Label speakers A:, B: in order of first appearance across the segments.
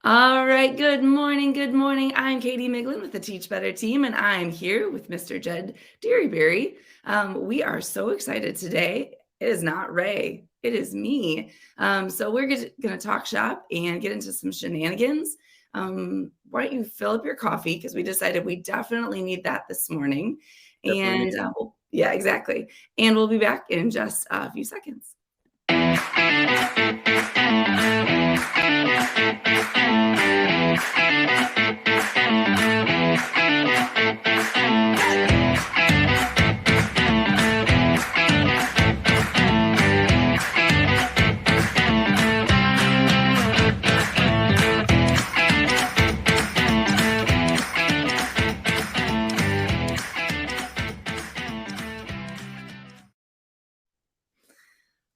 A: All right, good morning. Good morning. I'm Katie Mig with the Teach Better team, and I'm here with Mr. Jed Dearyberry. We are so excited today. It is not Ray, it is me. So we're going to talk shop and get into some shenanigans. Why don't you fill up your coffee because we decided we definitely need that this morning.
B: Definitely need.
A: And yeah, exactly. And we'll be back in just a few seconds.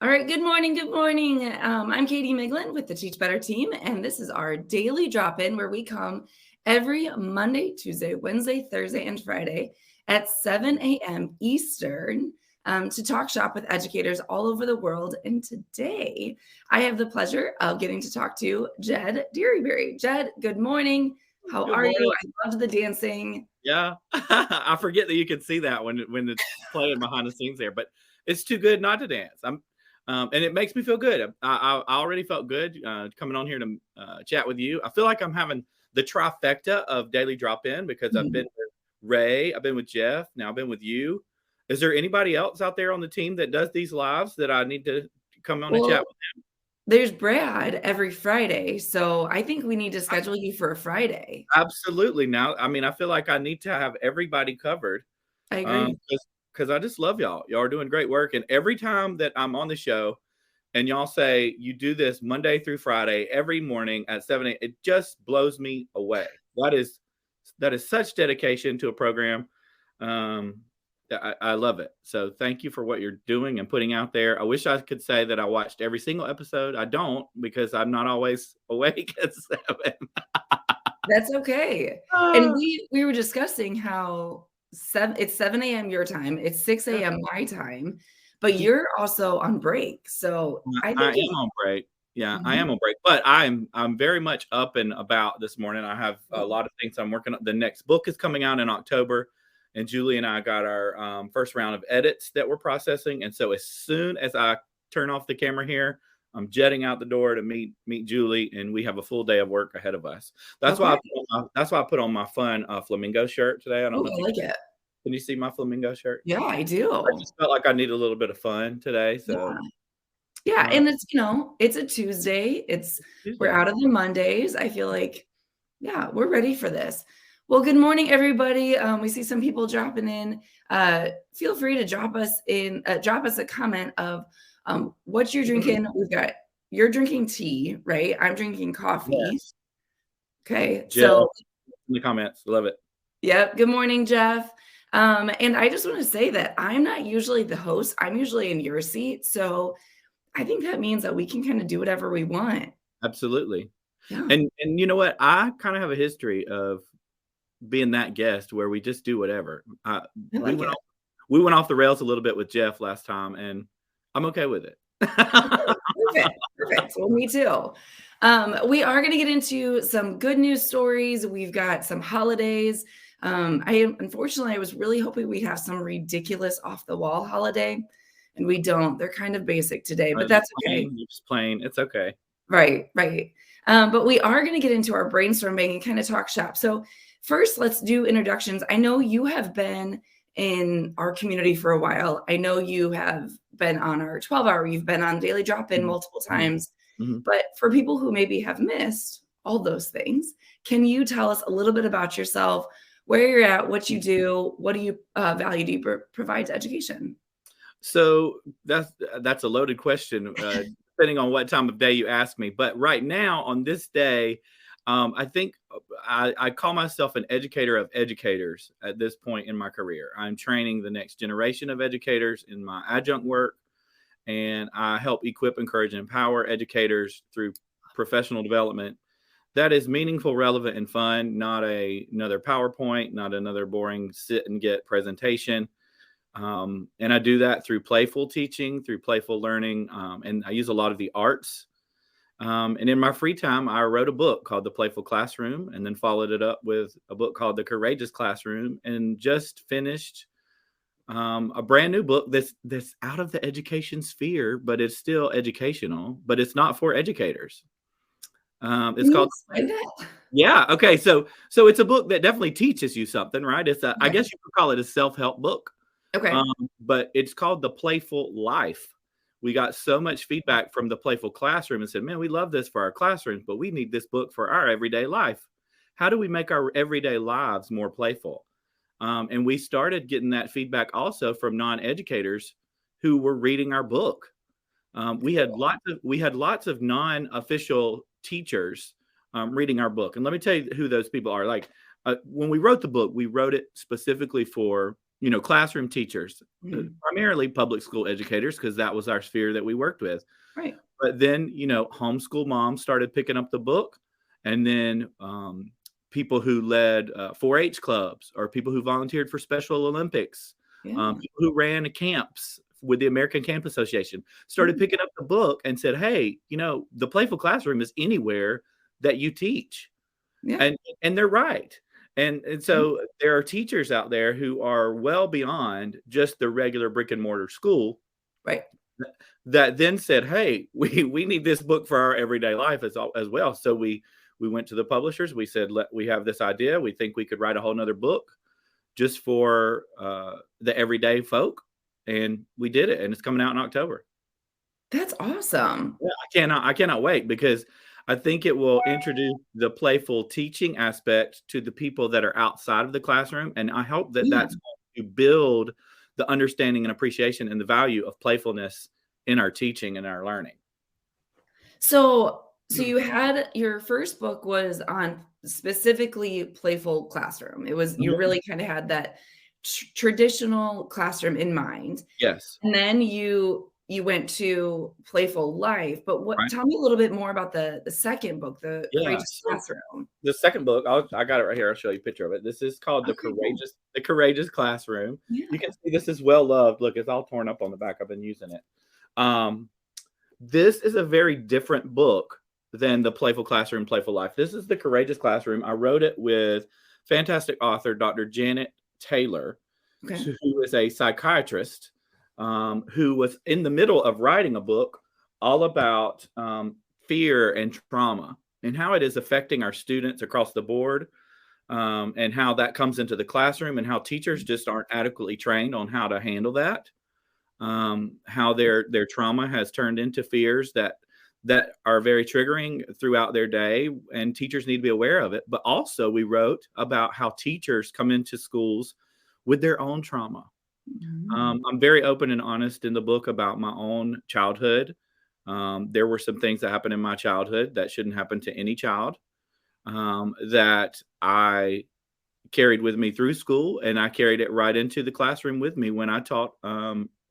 A: All right, good morning. Good morning. I'm Katie Miglin with the Teach Better team, and this is our daily drop-in where we come every Monday, Tuesday, Wednesday, Thursday, and Friday at 7 a.m. Eastern to talk shop with educators all over the world. And today, I have the pleasure of getting to talk to Jed Dearyberry. Jed, good morning. How
B: Good
A: are
B: morning.
A: you? I loved the dancing.
B: Yeah, I forget that you can see that when it's playing behind the scenes there, but it's too good not to dance. And it makes me feel good. I already felt good coming on here to chat with you. I feel like I'm having the trifecta of daily drop in because I've been with Ray, I've been with Jeff, now I've been with you. Is there anybody else out there on the team that does these lives that I need to come on and chat
A: Well,
B: with?
A: there's Brad every Friday, so I think we need to schedule you for a Friday.
B: Absolutely. Now, I mean, I feel like I need to have everybody covered.
A: I agree.
B: Because I just love y'all. Y'all are doing great work. And every time that I'm on the show and y'all say you do this Monday through Friday every morning at 7 a.m., it just blows me away. That is such dedication to a program. I love it. So thank you for what you're doing and putting out there. I wish I could say that I watched every single episode. I don't because I'm not always awake at 7.
A: That's okay. And we were discussing how it's 7 a.m. your time, it's 6
B: Yeah.
A: a.m. my time, but you're also on break. So I
B: I
A: think
B: am on break. Yeah, I
A: Mhm.
B: am on break, but I'm very much up and about this morning. I have a lot of things I'm working on. The next book is coming out in October, and Julie and I got our first round of edits that we're processing. And so as soon as I turn off the camera here, I'm jetting out the door to meet Julie, and we have a full day of work ahead of us.
A: Okay.
B: That's why I put on my fun flamingo shirt today. I don't
A: Oh,
B: know if
A: I like it.
B: can you see my flamingo shirt?
A: Yeah, I
B: I
A: do.
B: just felt like I need a little bit of fun today,
A: Yeah.
B: so
A: Yeah,
B: uh,
A: and it's a Tuesday. We're
B: Tuesday.
A: out of the Mondays. I feel like, yeah, we're ready for this. Well, good morning, everybody. We see some people dropping in. Feel free to drop us a comment of what you're drinking. You're drinking tea, right? I'm drinking coffee.
B: Yes.
A: Okay,
B: Jeff
A: so
B: in the comments. Love it.
A: yep. Good morning, Jeff. And I just want to say that I'm not usually the host. I'm usually in your seat. So I think that means that we can kind of do whatever we want.
B: Absolutely.
A: Yeah,
B: And you know what? I kind of have a history of being that guest where we just do whatever.
A: I
B: We
A: like
B: went
A: it.
B: off the rails a little bit with Jeff last time, and I'm okay with it.
A: Okay, perfect, perfect. Well, me too. We are going to get into some good news stories. We've got some holidays. Unfortunately, I was really hoping we'd have some ridiculous off the wall holiday, and we don't. They're kind of basic today, but that's okay.
B: You're just plain. It's okay.
A: Right, right. But we are going to get into our brainstorming and kind of talk shop. So first, let's do introductions. I know you have been in our community for a while. I know you have been on our 12-hour, you've been on Daily Drop-In
B: Mhm.
A: multiple
B: Mhm.
A: times.
B: Mhm.
A: But for people who maybe have missed all those things, can you tell us a little bit about yourself, where you're at, what you do, what do you value do you provide to education?
B: So that's a loaded question, depending on what time of day you ask me. But right now, on this day, I think I call myself an educator of educators at this point in my career. I'm training the next generation of educators in my adjunct work, and I help equip, encourage, and empower educators through professional development that is meaningful, relevant, and fun. Not another PowerPoint, not another boring sit and get presentation. And I do that through playful teaching, through playful learning, and I use a lot of the arts And in my free time, I wrote a book called The Playful Classroom, and then followed it up with a book called The Courageous Classroom, and just finished a brand new book that's out of the education sphere, but it's still educational, but it's not for educators. It's
A: Can you
B: called
A: explain that?
B: Yeah. Okay. So it's a book that definitely teaches you something, right? I
A: Okay.
B: guess you could call it a self-help book.
A: Okay.
B: But it's called The Playful Life. We got so much feedback from the Playful Classroom and said, man, we love this for our classrooms, but we need this book for our everyday life. How do we make our everyday lives more playful? And we started getting that feedback also from non-educators who were reading our book. We had lots of non-official teachers reading our book, and let me tell you who those people are. Like when we wrote the book, we wrote it specifically for classroom teachers,
A: Mhm.
B: primarily public school educators, because that was our sphere that we worked with.
A: Right.
B: But then homeschool moms started picking up the book, and then people who led 4-H clubs, or people who volunteered for Special Olympics,
A: Yeah.
B: people who ran camps with the American Camp Association started
A: Mhm.
B: picking up the book and said, hey, the Playful Classroom is anywhere that you teach.
A: Yeah.
B: And they're right. And
A: Yeah.
B: so there are teachers out there who are well beyond just the regular brick and mortar school
A: Right.
B: that then said, hey, we need this book for our everyday life as well. So we went to the publishers. We said, we have this idea. We think we could write a whole nother book just for the everyday folk. And we did it. And it's coming out in October.
A: That's awesome.
B: Yeah, I cannot wait, because I think it will introduce the playful teaching aspect to the people that are outside of the classroom. And I hope that
A: Yeah.
B: that's going to build the understanding and appreciation and the value of playfulness in our teaching and our learning.
A: So you had your first book was on specifically playful classroom. It was you
B: Mhm.
A: really kind of had that traditional classroom in mind.
B: Yes.
A: And then you went to playful life, but what
B: Right.
A: tell me a little bit more about the second book, The
B: Yeah.
A: Courageous
B: So
A: Classroom.
B: the second book, I got it right here. I'll show you a picture of it. This is called
A: Okay, cool.
B: The Courageous Classroom. You
A: Yeah.
B: can see this is well loved. Look, it's all torn up on the back. I've been using it. Um, this is a very different book than the Playful Classroom, Playful Life. This is The Courageous Classroom. I wrote it with fantastic author Dr. Janet Taylor,
A: Okay.
B: who is a psychiatrist, who was in the middle of writing a book all about fear and trauma and how it is affecting our students across the board, and how that comes into the classroom, and how teachers just aren't adequately trained on how to handle that. How their trauma has turned into fears that are very triggering throughout their day, and teachers need to be aware of it. But also, we wrote about how teachers come into schools with their own trauma.
A: Mhm.
B: I'm very open and honest in the book about my own childhood. There were some things that happened in my childhood that shouldn't happen to any child, that I carried with me through school, and I carried it right into the classroom with me when I taught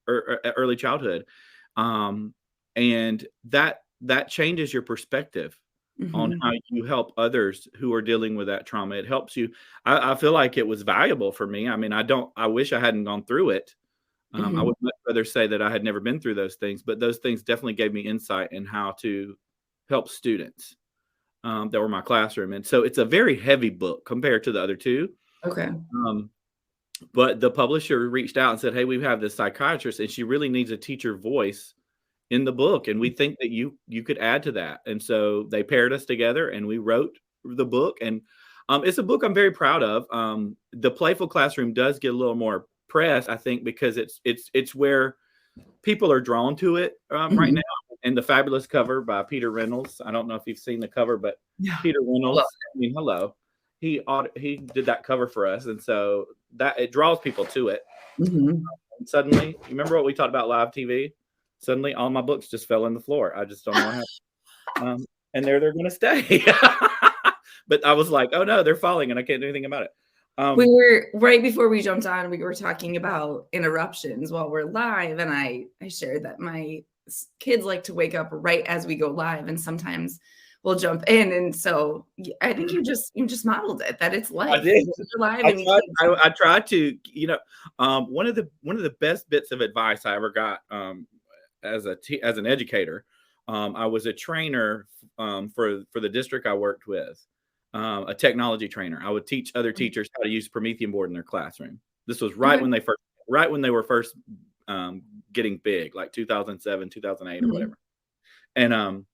B: early childhood. Um, and that changes your perspective on
A: Mhm.
B: how you help others who are dealing with that trauma. It helps you. I feel like it was valuable for me. I mean, I wish I hadn't gone through it. I
A: Mhm.
B: would much rather say that I had never been through those things, but those things definitely gave me insight in how to help students that were in my classroom. And so it's a very heavy book compared to the other two.
A: Okay.
B: Um, but the publisher reached out and said, hey, we have this psychiatrist and she really needs a teacher voice in the book. And we think that you could add to that. And so they paired us together and we wrote the book. And it's a book I'm very proud of. The Playful Classroom does get a little more press, I think, because it's where people are drawn to it right now.
A: Mhm.
B: And the fabulous cover by Peter Reynolds. I don't know if you've seen the cover, but
A: Yeah.
B: Peter
A: Love
B: Reynolds, I mean, hello. He did that cover for us. And so that it draws people to it.
A: it. Mhm.
B: And suddenly, you remember what we talked about live TV? Suddenly all my books just fell on the floor. I just don't know what happened. And they're going to stay. But I was like, oh no, they're falling and I can't do anything about it.
A: We
B: Um,
A: were right before we jumped on, we were talking about interruptions while we're live, and I shared that my kids like to wake up right as we go live, and sometimes we'll jump in, and so I think you just modeled it that it's
B: I
A: life.
B: did.
A: You're live,
B: I
A: and you
B: tried.
A: can't jump.
B: I tried to. One of the best bits of advice I ever got as an educator I was a trainer for the district I worked with, a technology trainer. I would teach other teachers how to use Promethean board in their classroom. This was right
A: Okay.
B: when they were first getting big, like 2007, 2008, or
A: Mhm.
B: whatever. And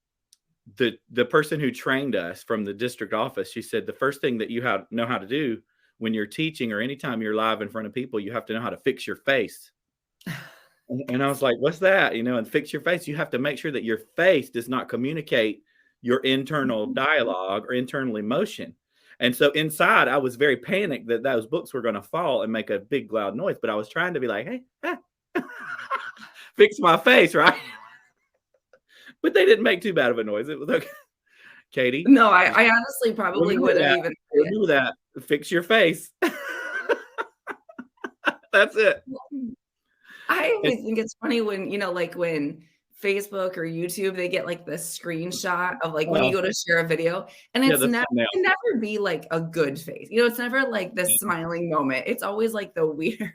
B: the person who trained us from the district office, she said the first thing that you know how to do when you're teaching or anytime you're live in front of people, you have to know how to fix your face. And I was like, "What's that?" And fix your face. You have to make sure that your face does not communicate your internal
A: Mhm.
B: dialogue or internal emotion. And so inside, I was very panicked that those books were going to fall and make a big loud noise. But I was trying to be like, "Hey, fix my face, right?" But they didn't make too bad of a noise. It was okay. Katie,
A: No, I honestly probably
B: remember
A: wouldn't
B: that.
A: even say it.
B: Remember that. Fix your face. That's it.
A: I
B: And,
A: always think it's funny when, like when Facebook or YouTube, they get like the screenshot of like when you
B: oh,
A: go to share a video and
B: yeah,
A: it's
B: the
A: never
B: thumbnail.
A: it can never be like a good face. It's never like the smiling moment. It's always like the weird.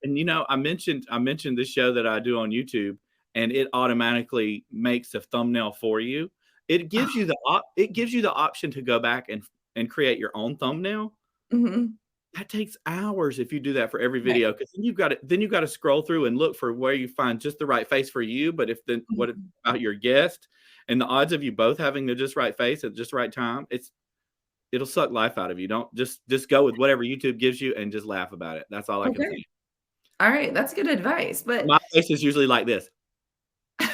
B: And I mentioned this show that I do on YouTube, and it automatically makes a thumbnail for you. It gives you the option to go back and create your own thumbnail.
A: Mhm.
B: That takes hours if you do that for every
A: Right.
B: video, because then you've got to scroll through and look for where you find just the right face for you. But what
A: Mhm.
B: about your guest? And the odds of you both having the just right face at just right time, it'll suck life out of you. Don't just go with whatever YouTube gives you and just laugh about it. That's all I can
A: Okay.
B: say.
A: All right, that's good advice, but
B: My face is usually like this.
A: yes,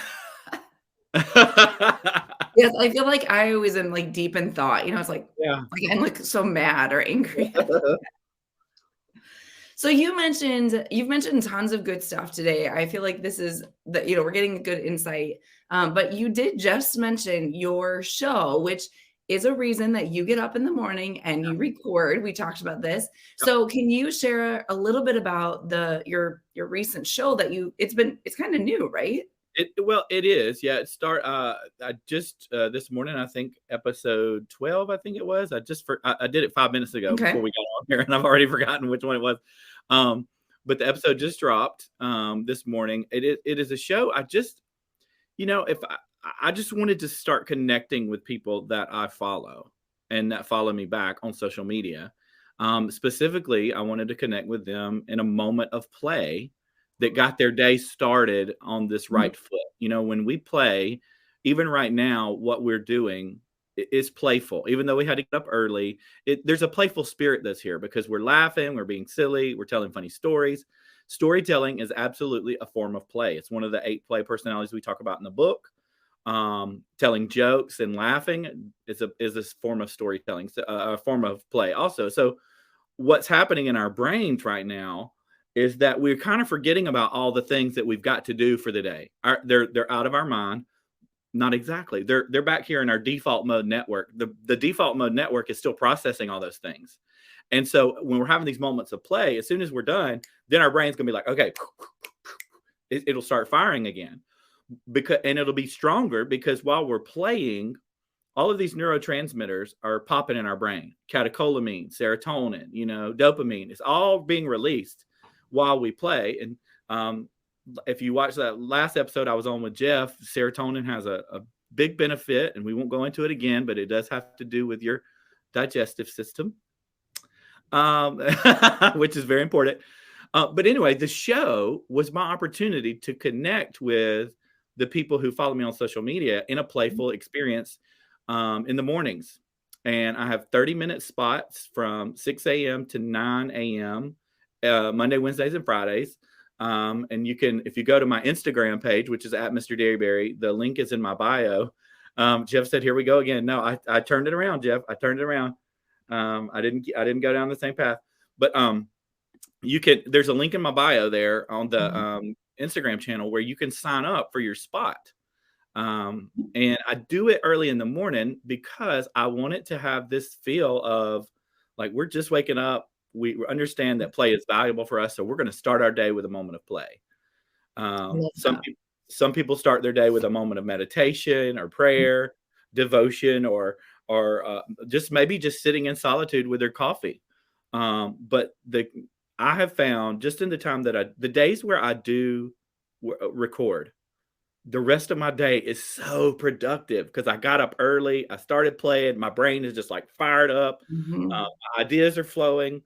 A: I feel like I always am like deep in thought. It's
B: Yeah.
A: like I'm like so mad or angry. So you've mentioned tons of good stuff today. I feel like this is we're getting good insight. But you did just mention your show, which is a reason that you get up in the morning and you record. We talked about this.
B: Yep.
A: So can you share a little bit about your recent show that it's kind of new, right?
B: It is. Yeah, I just this morning, I think episode 12, I think it was. I did it 5 minutes ago before
A: Okay.
B: we got on here, and I've already forgotten which one it was. Um but the episode just dropped this morning. It is a show. If I just wanted to start connecting with people that I follow and that follow me back on social media. Specifically, I wanted to connect with them in a moment of play that got their day started on this
A: Mhm.
B: right foot. When we play, even right now, what we're doing is playful. Even though we had to get up early, there's a playful spirit that's here because we're laughing, we're being silly, we're telling funny stories. Storytelling is absolutely a form of play. It's one of the 8 play personalities we talk about in the book. Telling jokes and laughing is a form of storytelling, so, a form of play also. So what's happening in our brains right now is that we're kind of forgetting about all the things that we've got to do for the day. They're out of our mind. Not exactly. They're back here in our default mode network. The default mode network is still processing all those things. And so when we're having these moments of play, as soon as we're done, then our brain's gonna be like, okay, it'll start firing again. And it'll be stronger because while we're playing, all of these neurotransmitters are popping in our brain. Catecholamine, serotonin, dopamine. It's all being released while we play. And if you watch that last episode I was on with Jeff, serotonin has a big benefit, and we won't go into it again, but it does have to do with your digestive system, which is very important. But anyway, the show was my opportunity to connect with the people who follow me on social media in a playful experience in the mornings. And I have 30-minute spots from 6 a.m. to 9 a.m. Monday, Wednesdays, and Fridays. And you can, if you go to my Instagram page, which is at Mr. Dairyberry, the link is in my bio. Jeff said, "Here we go again." No, I turned it around, Jeff. I turned it around. I didn't go down the same path, but there's a link in my bio there on the
A: Mhm.
B: Instagram channel where you can sign up for your spot. And I do it early in the morning because I want it to have this feel of like we're just waking up. We understand that play is valuable for us, so we're going to start our day with a moment of play.
A: I love
B: Some
A: that.
B: people some people start their day with a moment of meditation or prayer, devotion, or just maybe just sitting in solitude with their coffee. But I have found just in the time the days where I do record, the rest of my day is so productive because I got up early. I started playing. My brain is just like fired up.
A: Mhm.
B: Ideas are flowing.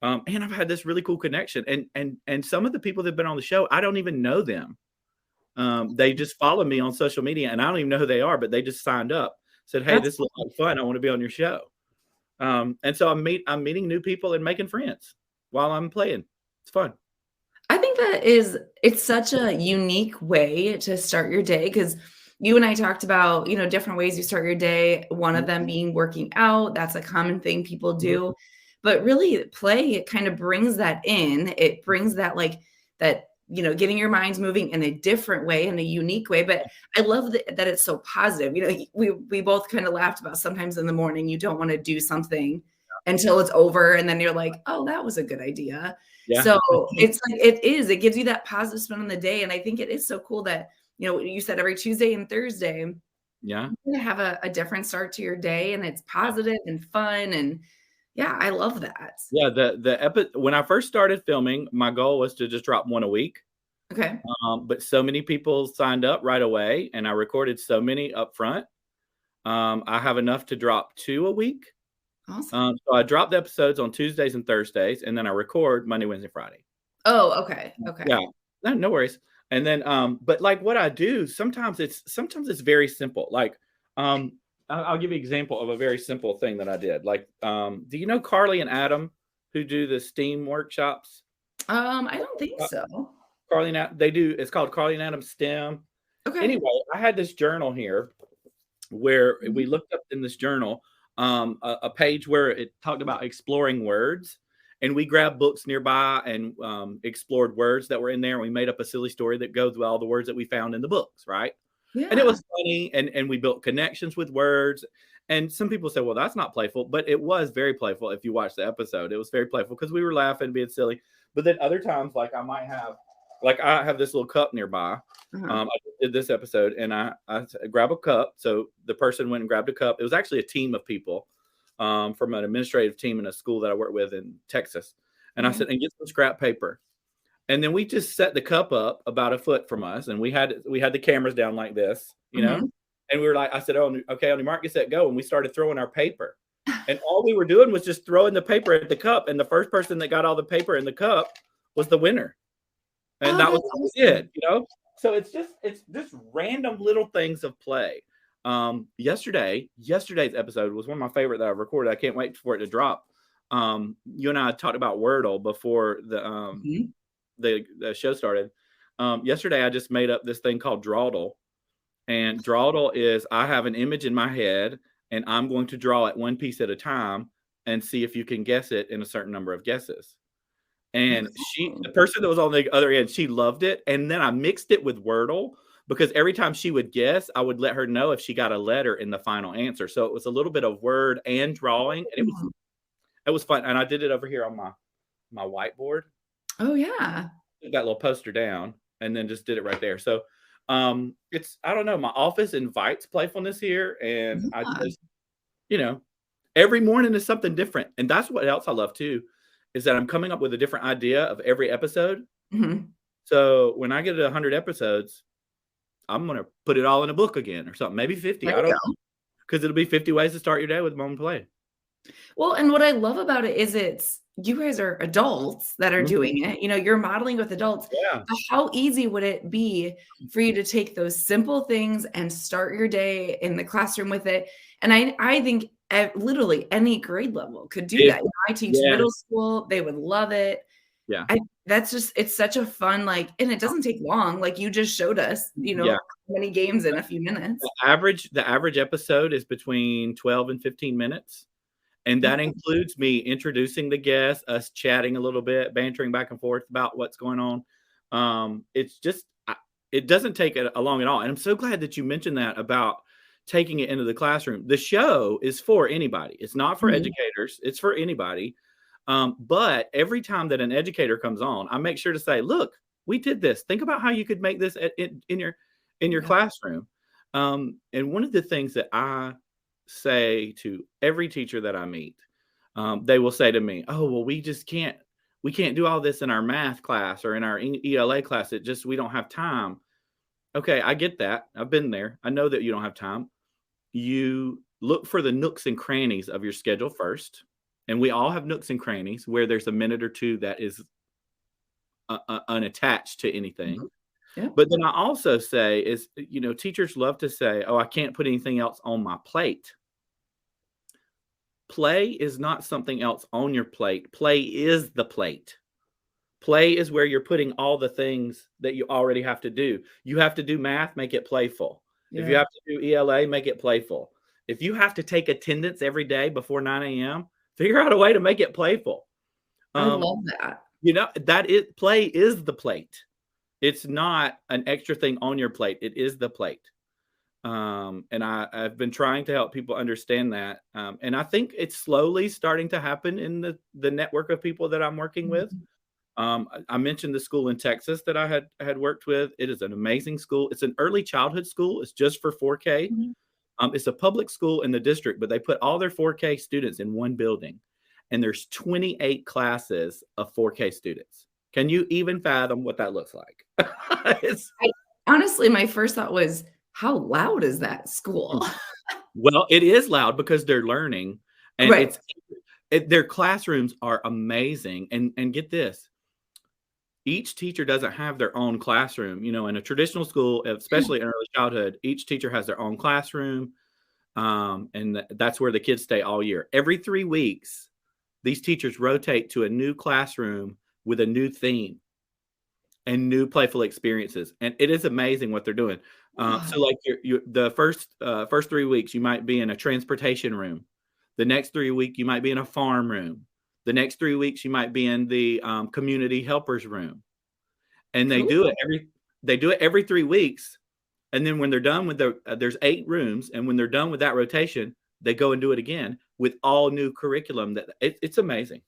B: And I've had this really cool connection. And some of the people that have been on the show, I don't even know them. They just follow me on social media, and I don't even know who they are, but they just signed up, said, "Hey,
A: That's
B: this looks like fun. I want to be on your show." And so I'm meeting new people and making friends while I'm playing. It's fun.
A: I think it's such a unique way to start your day because you and I talked about, different ways you start your day, one of
B: Mhm,
A: them being working out, that's a common thing people
B: mhm,
A: do. But really play, it kind of brings that in. It brings that like that, getting your minds moving in a different way, in a unique way. But I love that it's so positive. We both kind of laughed about sometimes in the morning you don't want to do something until it's over and then you're like, "Oh, that was a good idea."
B: yeah.
A: So, it's like it gives you that positive spin on the day, and I think it is so cool that, you said every Tuesday and Thursday,
B: Yeah.
A: you're gonna have a different start to your day, and it's positive and fun, and yeah, I love that.
B: Yeah, when I first started filming, my goal was to just drop 1 a week,
A: Okay,
B: but so many people signed up right away, and I recorded so many upfront. I have enough to drop 2 a week.
A: awesome.
B: So I drop the episodes on Tuesdays and Thursdays, and then I record Monday, Wednesday, Friday.
A: Oh, okay, okay.
B: Yeah. No worries. And then, but like what I do, sometimes it's very simple. Like, I'll give you an example of a very simple thing that I did. Like, do you know Carly and Adam who do the STEAM workshops?
A: I don't think
B: Uh,
A: so.
B: Carly and they do. It's called Carly and Adam STEM.
A: Okay.
B: Anyway, I had this journal here where we
A: Mhm,
B: looked up in this journal a page where it talked about exploring words. And we grabbed books nearby and explored words that were in there. And we made up a silly story that goes with all the words that we found in the books, right? And it
A: yeah.
B: was funny. And we built connections with words. And some people say, well, that's not playful. But it was very playful if you watch the episode. It was very playful because we were laughing, being silly. But then other times, like I have this little cup nearby.
A: Uh-huh.
B: I just did this episode, and I grab a cup. So the person went and grabbed a cup. It was actually a team of people from an administrative team in a school that I work with in Texas. And I
A: Okay.
B: said, and get some scrap paper. And then we just set the cup up about a foot from us, and we had the cameras down like this,
A: Mhm.
B: and we were like, I said, oh, okay, on your mark, get set, go, and we started throwing our paper, and all we were doing was just throwing the paper at the cup, and the first person that got all the paper in the cup was the winner. And
A: Oh,
B: that was
A: that's
B: what we
A: awesome.
B: did. So it's just random little things of play. Yesterday's episode was one of my favorite that I recorded. I can't wait for it to drop. You and I talked about Wordle before
A: Mhm.
B: the show started. Yesterday I just made up this thing called Drawdle. And Drawdle is I have an image in my head and I'm going to draw it one piece at a time and see if you can guess it in a certain number of guesses. And
A: Okay.
B: the person that was on the other end, she loved it. And then I mixed it with Wordle because every time she would guess, I would let her know if she got a letter in the final answer. So it was a little bit of word and drawing, and
A: Mhm.
B: it was fun. And I did it over here on my whiteboard.
A: Oh, yeah.
B: Took that little poster down and then just did it right there. So it's I don't know, my office invites playfulness here, and I
A: Yeah.
B: just you know every morning is something different. And that's what else I love too, is that I'm coming up with a different idea of every episode.
A: Mhm.
B: So when I get to 100 episodes, I'm gonna put it all in a book again or something, maybe 50.
A: There
B: I
A: you
B: don't
A: go.
B: know, because it'll be 50 ways to start your day with mom play.
A: Well, and what I love about it is it's you guys are adults that are
B: Mhm.
A: doing it, you're modeling with adults,
B: Yeah,
A: but how easy would it be for you to take those simple things and start your day in the classroom with it? And I think literally any grade level could do
B: if
A: that. I teach
B: yeah,
A: middle school, they would love it.
B: yeah,
A: I that's just it's such a fun, like and it doesn't take long, like you just showed us,
B: yeah.
A: many games in a few minutes.
B: The average episode is between 12 and 15 minutes. And that
A: Okay.
B: includes me introducing the guests, us chatting a little bit, bantering back and forth about what's going on. It's just, it doesn't take long at all. And I'm so glad that you mentioned that about taking it into the classroom. The show is for anybody. It's not for
A: Mhm.
B: educators. It's for anybody. But every time that an educator comes on, I make sure to say, "Look, we did this. Think about how you could make this in your
A: Yeah.
B: classroom." And one of the things that I say to every teacher that I meet, they will say to me, "Oh, well, we can't do all this in our math class or in our ELA class. We don't have time." Okay, I get that. I've been there. I know that you don't have time. You look for the nooks and crannies of your schedule first. And we all have nooks and crannies where there's a minute or two that is unattached to anything.
A: Mhm. Yeah.
B: But then I also say is, teachers love to say, "Oh, I can't put anything else on my plate." Play is not something else on your plate. Play is the plate. Play is where you're putting all the things that you already have to do. You have to do math, make it playful. If you
A: Yeah.
B: have to do ELA, make it playful. If you have to take attendance every day before 9 a.m., figure out a way to make it playful.
A: I
B: Um,
A: love that.
B: play is the plate. It's not an extra thing on your plate. It is the plate. And I've been trying to help people understand that. And I think it's slowly starting to happen in the network of people that I'm working with.
A: Mhm.
B: I mentioned the school in Texas that I had worked with. It is an amazing school. It's an early childhood school. It's just for 4K.
A: Mhm.
B: It's a public school in the district, but they put all their 4K students in one building, and there's 28 classes of 4K students. Can you even fathom what that looks like? It's
A: I honestly, my first thought was, how loud is that school?
B: Well, it is loud because they're learning, and
A: Right.
B: their classrooms are amazing. And get this, each teacher doesn't have their own classroom. In a traditional school, especially in early childhood, each teacher has their own classroom, and that's where the kids stay all year. Every 3 weeks, these teachers rotate to a new classroom with a new theme and new playful experiences, and it is amazing what they're doing.
A: Wow.
B: So, like, the first 3 weeks, you might be in a transportation room. The next 3 weeks, you might be in a farm room. The next 3 weeks, you might be in the community helpers room, and
A: Cool.
B: they do it every 3 weeks. And then when they're done with there's 8 rooms, and when they're done with that rotation, they go and do it again with all new curriculum. It's amazing.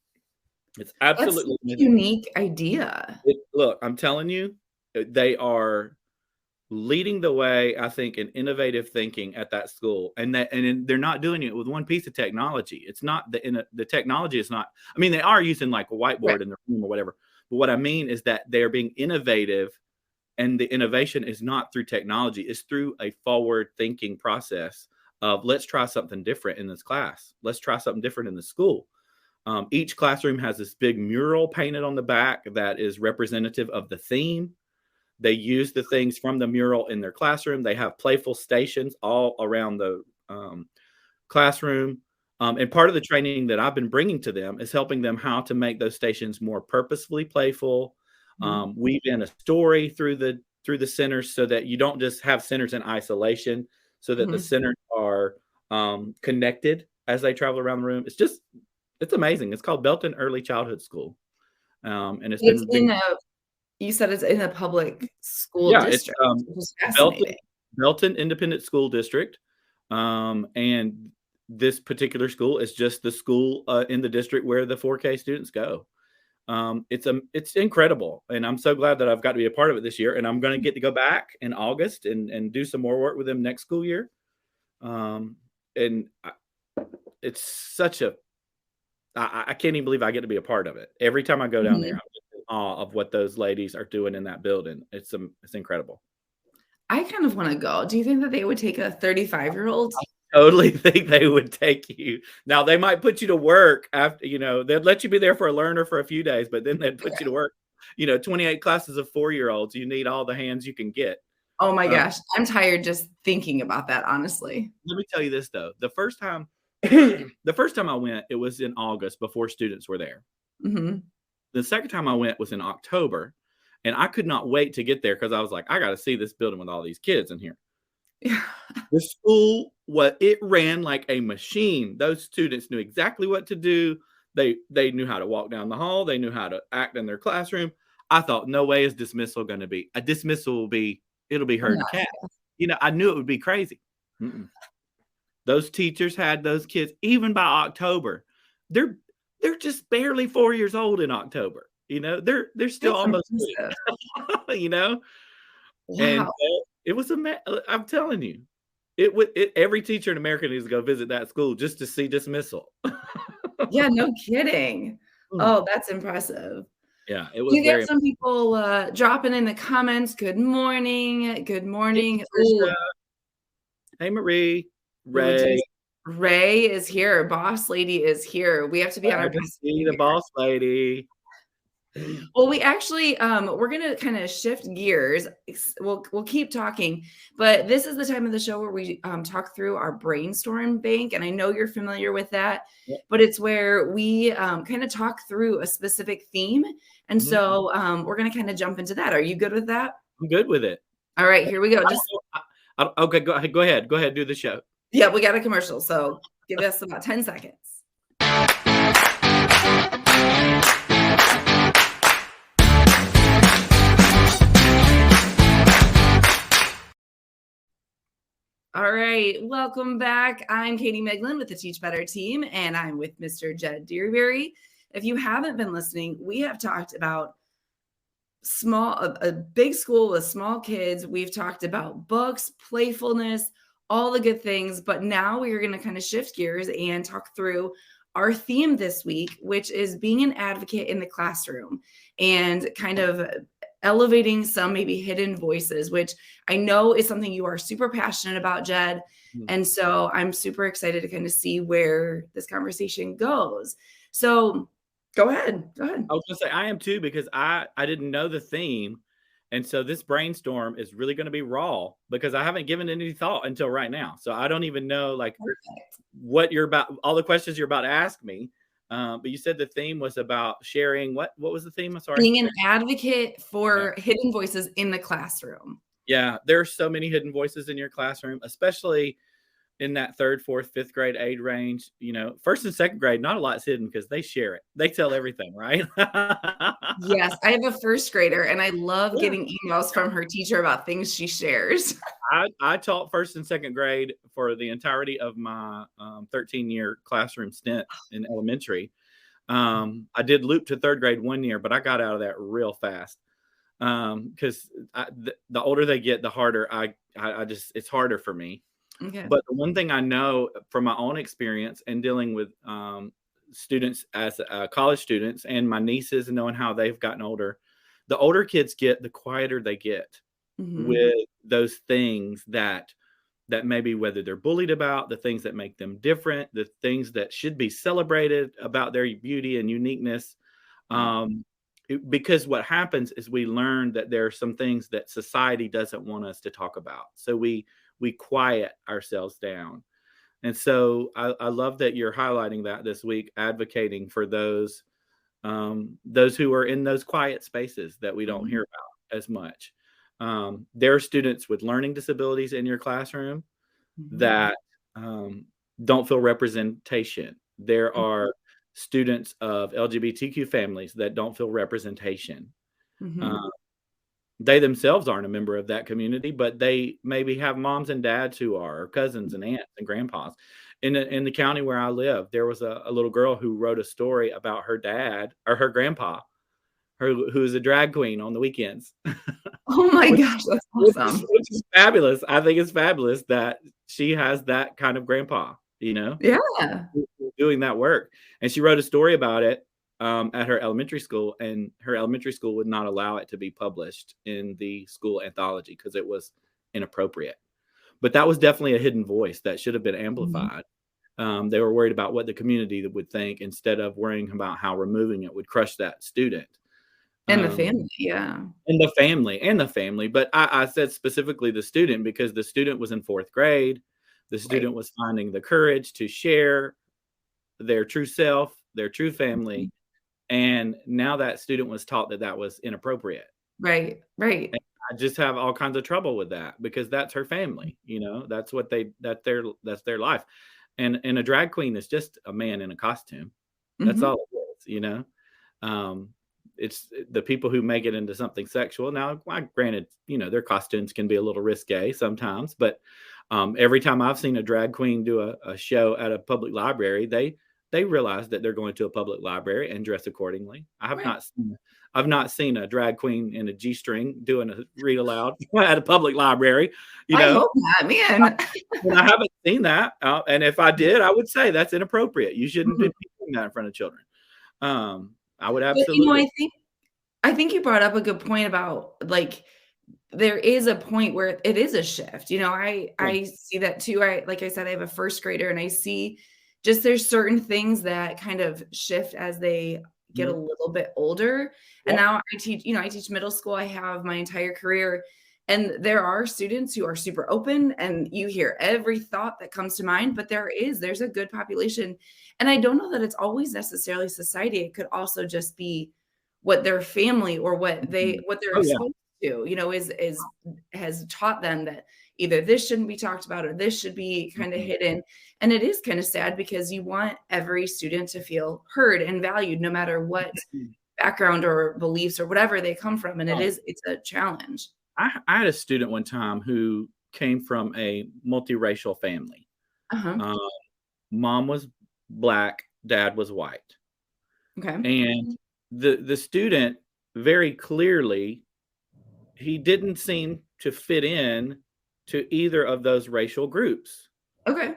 B: It's
A: That's such
B: absolutely
A: a
B: amazing.
A: unique idea.
B: Look, I'm telling you, they are leading the way, I think, in innovative thinking at that school, and they're not doing it with one piece of technology. It's not the technology is not. I mean, they are using like a
A: Right.
B: whiteboard in the room or whatever. But what I mean is that they are being innovative, and the innovation is not through technology. It's through a forward thinking process of let's try something different in this class. Let's try something different in the school. Each classroom has this big mural painted on the back that is representative of the theme. They use the things from the mural in their classroom. They have playful stations all around the classroom. And part of the training that I've been bringing to them is helping them how to make those stations more purposefully playful,
A: Mhm.
B: weave in a story through the centers so that you don't just have centers in isolation, so that the
A: Mhm.
B: centers are connected as they travel around the room. It's amazing. It's called Belton Early Childhood School, and it's
A: It's
B: been
A: in a You said it's in a public school
B: yeah, it's,
A: district, which is
B: Belton
A: fascinating.
B: Belton Independent School District, and this particular school is just the school, in the district where the 4K students go. It's incredible, and I'm so glad that I've got to be a part of it this year, and I'm gonna get to go back in August and do some more work with them next school year. Um, and it's such a I can't even believe I get to be a part of it. Every time I go down there,
A: Mhm.
B: I'm just in awe of what those ladies are doing in that building. It's incredible.
A: I kind of wanna go. Do you think that they would take a 35-year-old?
B: Totally think they would take you. Now they might put you to work after, they'd let you be there for a learner for a few days, but then they'd put you to work. 28 classes of 4-year-olds. You need all the hands you can get.
A: Oh my
B: Um,
A: gosh, I'm tired just thinking about that, honestly.
B: Let me tell you this though. The first time I went, it was in August before students were there.
A: Mhm.
B: The second time I went was in October, and I could not wait to get there because I was like, I got to see this building with all these kids in here.
A: Yeah.
B: The school, it ran like a machine. Those students knew exactly what to do. They knew how to walk down the hall. They knew how to act in their classroom. I thought, no way is dismissal going to be. A dismissal it'll be
A: I'm
B: herding
A: not
B: cats. I knew it would be crazy. Mm-mm. Those teachers had those kids even by October. They're they're just barely 4 years old in October. They're still
A: That's
B: almost
A: impressive.
B: 3. And
A: Wow.
B: it was I'm telling you, every teacher in America needs to go visit that school just to see dismissal.
A: Yeah, no kidding.
B: Mm.
A: Oh, that's impressive.
B: Yeah, it was
A: You get
B: very.
A: some people dropping in the comments. Good morning. Good
B: Hey,
A: morning.
B: Patricia. Hey, Marie.
A: Ooh,
B: Ray.
A: Ray is here. Boss lady is here. We have to be on our
B: Glad to
A: best
B: see the
A: behavior.
B: boss lady.
A: Well, we actually we're gonna kind of shift gears. We'll keep talking, but this is the time of the show where we talk through our brainstorm bank, and I know you're familiar with that,
B: Yep.
A: but it's where we kind of talk through a specific theme, and
B: Mhm.
A: so we're gonna kind of jump into that. Are you good with that?
B: I'm good with it.
A: All right, here we go.
B: I don't know. Okay, go ahead. Go ahead. Go ahead. Do the show.
A: Yeah, we got a commercial, so give us about 10 seconds. All right, welcome back. I'm Katie Miglin with the Teach Better team, and I'm with Mr. Jed Dearberry. If you haven't been listening, we have talked about a big school with small kids. We've talked about books, playfulness, all the good things, but now we are going to kind of shift gears and talk through our theme this week, which is being an advocate in the classroom and kind of elevating some maybe hidden voices, which I know is something you are super passionate about, Jed. And so I'm super excited to kind of see where this conversation goes. So go ahead.
B: I was gonna say I am too, because I didn't know the theme. And so this brainstorm is really going to be raw because I haven't given it any thought until right now. So I don't even know like what you're about, all the questions you're about to ask me. But you said the theme was about sharing. What was the theme? I'm sorry.
A: Being an advocate for hidden voices in the classroom.
B: Yeah, there are so many hidden voices in your classroom, especially in that third, fourth, fifth grade age range. You know, first and second grade, not a lot's hidden because they share it. They tell everything, right?
A: Yes, I have a first grader, and I love
B: Yeah.
A: getting emails from her teacher about things she shares.
B: I taught first and second grade for the entirety of my 13-year classroom stint in elementary. I did loop to third grade one year, but I got out of that real fast because the older they get, the harder I just, it's harder for me.
A: Okay.
B: But the one thing I know from my own experience and dealing with students as college students and my nieces and knowing how they've gotten older, the older kids get, the quieter they get with those things that maybe whether they're bullied about, the things that make them different, the things that should be celebrated about their beauty and uniqueness. Because what happens is we learn that there are some things that society doesn't want us to talk about. So we quiet ourselves down. And so I love that you're highlighting that this week, advocating for those who are in those quiet spaces that we don't hear about as much. There are students with learning disabilities in your classroom that don't feel representation. There are students of LGBTQ families that don't feel representation. They themselves aren't a member of that community, but they maybe have moms and dads who are, or cousins and aunts and grandpas. In the county where I live, there was a little girl who wrote a story about her dad or her grandpa, who's a drag queen on the weekends.
A: Oh my gosh, that's awesome.
B: Which is fabulous. I think it's fabulous that she has that kind of grandpa, you know,
A: Yeah.
B: doing that work. And she wrote a story about it at her elementary school, and her elementary school would not allow it to be published in the school anthology because it was inappropriate. But that was definitely a hidden voice that should have been amplified. They were worried about what the community would think instead of worrying about how removing it would crush that student.
A: And the family, yeah.
B: And the family. But I said specifically the student because the student was in fourth grade. The student was finding the courage to share their true self, their true family. And now that student was taught that that was inappropriate.
A: Right.
B: And I just have all kinds of trouble with that because that's her family, you know, that's that's their life. And a drag queen is just a man in a costume. That's all it is, you know. It's the people who make it into something sexual. Now, granted, you know, their costumes can be a little risque sometimes, but every time I've seen a drag queen do a show at a public library, they realize that they're going to a public library and dress accordingly. I've not seen a drag queen in a G-string doing a read aloud at a public library. You know,
A: I hope not, man.
B: I haven't seen that, and if I did, I would say that's inappropriate. You shouldn't be doing that in front of children. I would absolutely.
A: But, you know, I think you brought up a good point about, like, there is a point where it is a shift.
B: Yeah.
A: I see that too. Like I said, I have a first grader, and I see just there's certain things that kind of shift as they get a
B: Mhm.
A: little bit older. And
B: Yep.
A: now I teach middle school. I have my entire career, and there are students who are super open, and you hear every thought that comes to mind, but there's a good population. And I don't know that it's always necessarily society. It could also just be what their family or
B: Mhm.
A: what they're
B: Oh, yeah.
A: exposed to, is has taught them that either this shouldn't be talked about or this should be kind of
B: Mhm.
A: hidden. And it is kind of sad because you want every student to feel heard and valued no matter what
B: Mhm.
A: background or beliefs or whatever they come from. And
B: Oh,
A: it's a challenge.
B: I had a student one time who came from a multiracial family.
A: Uh-huh.
B: Uh, Mom was black, dad was white.
A: Okay.
B: And the student very clearly, he didn't seem to fit in to either of those racial groups.
A: Okay.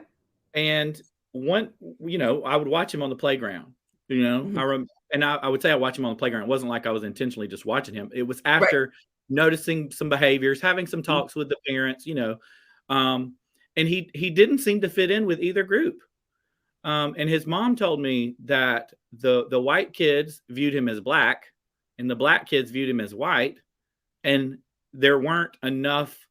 B: And one, I would watch him on the playground. You know,
A: Mhm.
B: I would say I watch him on the playground. It wasn't like I was intentionally just watching him. It was
A: Right.
B: after noticing some behaviors, having some
A: Mhm.
B: talks with the parents. Um, and he didn't seem to fit in with either group. And his mom told me that the white kids viewed him as black, and the black kids viewed him as white, and there weren't enough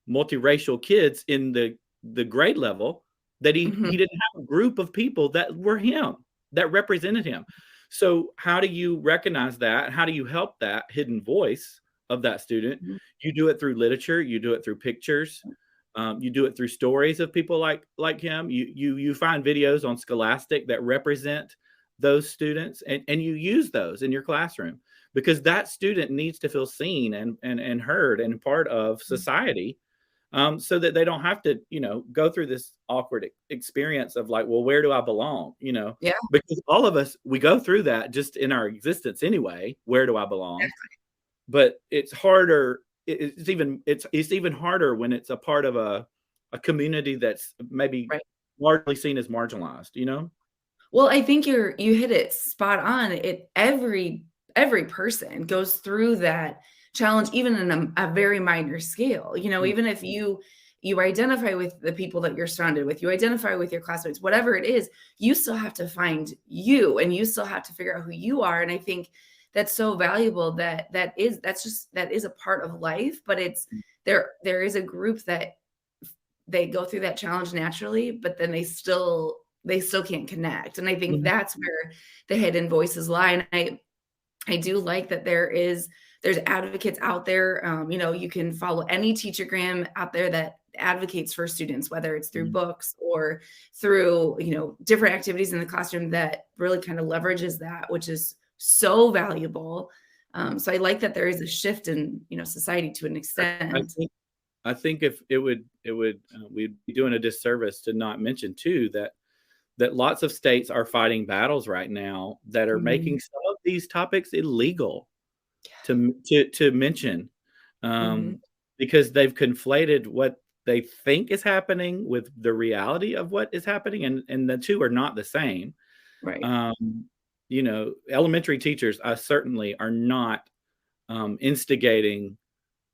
B: multiracial kids in the grade level that
A: Mhm.
B: he didn't have a group of people that were him, that represented him. So how do you recognize that? How do you help that hidden voice of that student?
A: Mhm.
B: You do it through literature, you do it through pictures, you do it through stories of people like him. You find videos on Scholastic that represent those students, and you use those in your classroom, because that student needs to feel seen and heard and part of society, so that they don't have to, go through this awkward experience of like, well, where do I belong?
A: Yeah.
B: Because all of us, we go through that just in our existence anyway. Where do I belong? But it's harder. It's even harder when it's a part of a community that's maybe
A: Right.
B: largely seen as marginalized.
A: Well, I think you hit it spot on. Every person goes through that challenge, even in a very minor scale.
B: Mm,
A: Even if you identify with the people that you're surrounded with, you identify with your classmates, whatever it is, you still have to find you, and you still have to figure out who you are. And I think that's so valuable that is a part of life, but it's there is a group that they go through that challenge naturally, but then they still can't connect. And I think
B: mhm,
A: that's where the hidden voices lie. And I do like that there's advocates out there. You can follow any teachergram out there that advocates for students, whether it's through
B: mhm.
A: books or through, different activities in the classroom that really kind of leverages that, which is so valuable. So I like that there is a shift in, society to an
B: I
A: extent.
B: think I think if it would we'd be doing a disservice to not mention too that lots of states are fighting battles right now that are
A: Mhm.
B: making some of these topics illegal to mention,
A: Mhm.
B: um, because they've conflated what they think is happening with the reality of what is happening, and the two are not the same.
A: Right.
B: Um, Elementary teachers, certainly are not instigating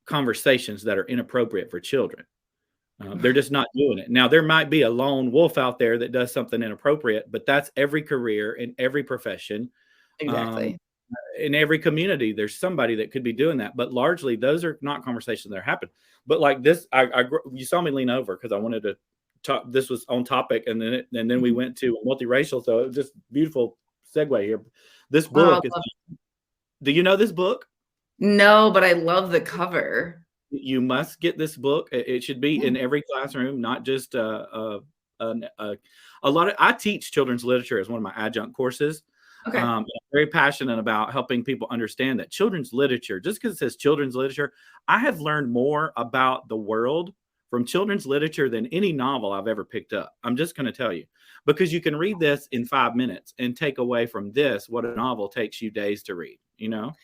B: conversations that are inappropriate for children. They're just not doing it. Now, there might be a lone wolf out there that does something inappropriate, but that's every career in every profession. Um,
A: Exactly.
B: in every community, there's somebody that could be doing that. But largely, those are not conversations that happen. But like this, you saw me lean over because I wanted to talk. This was on topic, and then we
A: Mhm.
B: went to multiracial. So it was just beautiful segue here. This
A: Oh,
B: book is.
A: love
B: Do you know this book?
A: no, but I love the cover.
B: You must get this book. It should be
A: Yeah.
B: in every classroom, not just a lot of. I teach children's literature as one of my adjunct courses.
A: Okay.
B: I'm very passionate about helping people understand that children's literature, just because it says children's literature, I have learned more about the world from children's literature than any novel I've ever picked up. I'm just going to tell you, because you can read this in 5 minutes and take away from this what a novel takes you days to read.
A: And
B: Um,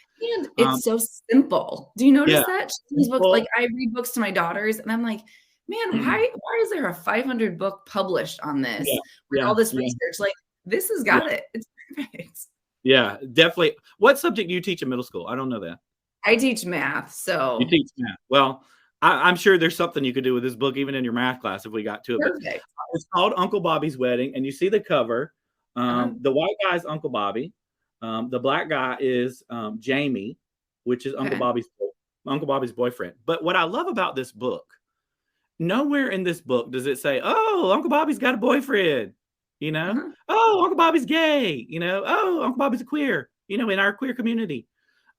A: it's so simple. Do you notice
B: yeah,
A: that? These books, like,
B: simple.
A: I read books to my daughters, and I'm like, "Man, why is there a 500 book published on
B: Yeah,
A: this with
B: yeah,
A: all this
B: yeah.
A: research?" Like, this has
B: Yeah,
A: got it. It's perfect.
B: Yeah, definitely. What subject do you teach in middle school? I don't know that.
A: I teach math,
B: You
A: so
B: teach math. Well, I'm sure there's something you could do with this book, even in your math class, if we got to it. But
A: perfect.
B: it's called Uncle Bobby's Wedding, and you see the cover.
A: Uh-huh.
B: The white guy is Uncle Bobby. The black guy is Jamie, which is
A: Okay.
B: Uncle Bobby's boyfriend. But what I love about this book, nowhere in this book does it say, "Oh, Uncle Bobby's got a boyfriend," you know.
A: Uh-huh.
B: "Oh, Uncle Bobby's gay," you know. "Oh, Uncle Bobby's a queer," you know, in our queer community.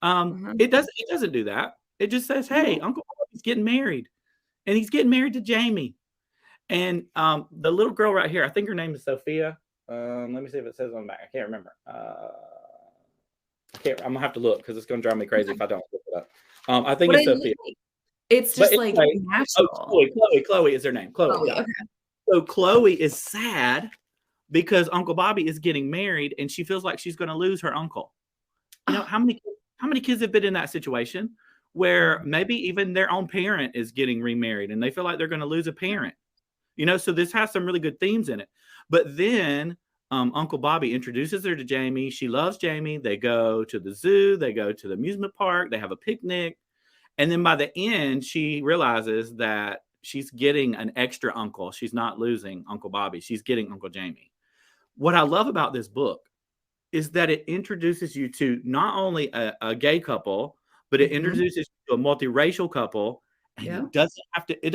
A: Uh-huh.
B: It doesn't do that. It just says, "Hey,
A: No.
B: Uncle Bobby's getting married, and he's getting married to Jamie." And the little girl right here, I think her name is Sophia. Let me see if it says on the back. I can't remember. I can't. I'm gonna have to look because it's gonna drive me crazy if I don't look it up. I think
A: What I
B: it's Sophia.
A: like, it's
B: But
A: just like
B: anyway, oh,
A: natural.
B: Chloe is her name. Chloe,
A: Chloe,
B: got it.
A: okay.
B: So Chloe is sad because Uncle Bobby is getting married, and she feels like she's going to lose her uncle. You know,
A: Oh,
B: how many kids have been in that situation where maybe even their own parent is getting remarried and they feel like they're going to lose a parent? You know, so this has some really good themes in it. But then Uncle Bobby introduces her to Jamie. She loves Jamie. They go to the zoo, they go to the amusement park, they have a picnic. And then by the end, she realizes that she's getting an extra uncle. She's not losing Uncle Bobby, she's getting Uncle Jamie. What I love about this book is that it introduces you to not only a gay couple, but it
A: mhm.
B: introduces you to a multiracial couple. And
A: Yeah.
B: it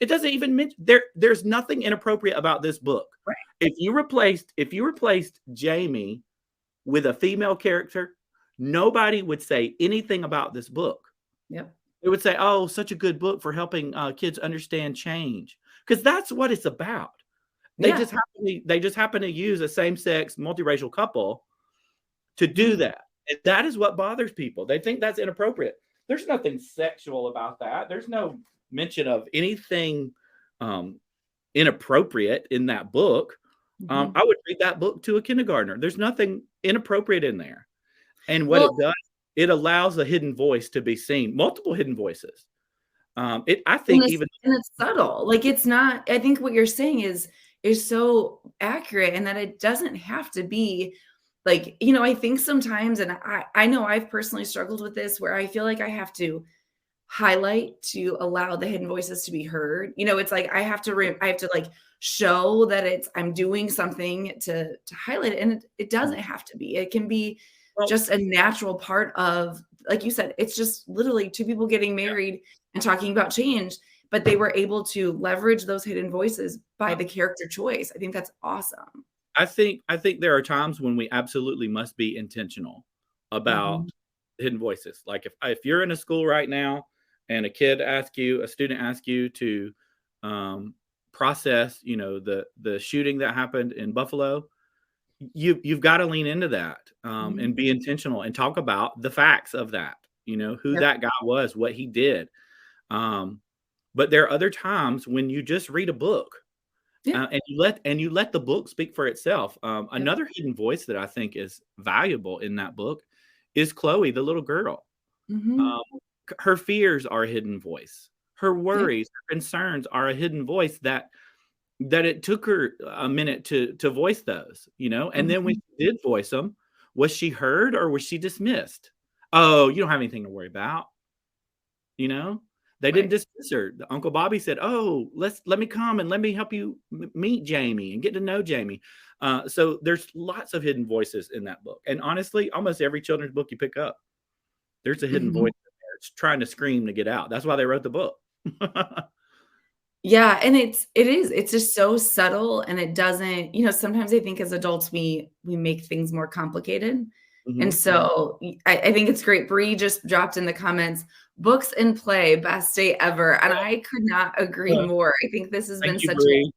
B: doesn't even mention there's nothing inappropriate about this book.
A: Right.
B: If you replaced Jamie with a female character, nobody would say anything about this book.
A: Yep.
B: They would say, "Oh, such a good book for helping kids understand change," because that's what it's about.
A: Yeah.
B: They just happen to use a same sex multiracial couple to do
A: Mhm.
B: that, and that is what bothers people. They think that's inappropriate. There's nothing sexual about that. There's no mention of anything um, inappropriate in that book.
A: Mhm.
B: I would read that book to a kindergartner. There's nothing inappropriate in there. And what
A: Well,
B: it does, it allows a hidden voice to be seen, multiple hidden voices. I think even
A: and it's subtle. Like, it's not I think what you're saying is so accurate and that it doesn't have to be like, I think sometimes, and I know I've personally struggled with this where I feel like I have to highlight to allow the hidden voices to be heard. It's like I have to like show that I'm doing something to highlight it, and it doesn't have to be. It can be
B: well,
A: just a natural part of, like you said, it's just literally two people getting married and talking about change, but they were able to leverage those hidden voices by
B: yeah.
A: the character choice. I think that's awesome.
B: I think there are times when we absolutely must be intentional about
A: Mhm.
B: hidden voices. Like if you're in a school right now and a student asks you to process, the shooting that happened in Buffalo, you've got to lean into that and
A: Mhm.
B: be intentional and talk about the facts of that. Who
A: Yep.
B: that guy was, what he did. Um, but there are other times when you just read a book
A: Yeah.
B: and you let the book speak for itself.
A: Yep.
B: Another hidden voice that I think is valuable in that book is Chloe, the little girl.
A: Mhm.
B: Um, her fears are a hidden voice. Her
A: Yeah.
B: worries, her concerns are a hidden voice that it took her a minute to voice those. And then when
A: Mhm.
B: she did voice them, was she heard or was she dismissed? Oh, you don't have anything to worry about. You know, they didn't
A: Right.
B: dismiss her. The Uncle Bobby said, "Oh, let me come and let me help you meet Jamie and get to know Jamie." So there's lots of hidden voices in that book, and honestly, almost every children's book you pick up, there's a hidden
A: Mhm.
B: voice in there. It's trying to scream to get out. That's why they wrote the book.
A: Yeah, and it's just so subtle, and it doesn't sometimes I think as adults we make things more complicated. And
B: Mhm.
A: so I think it's great. Bree just dropped in the comments, books and play, best day ever. And I could not agree
B: Uh,
A: more. I think this has
B: Thank
A: been
B: you,
A: such a
B: Bree.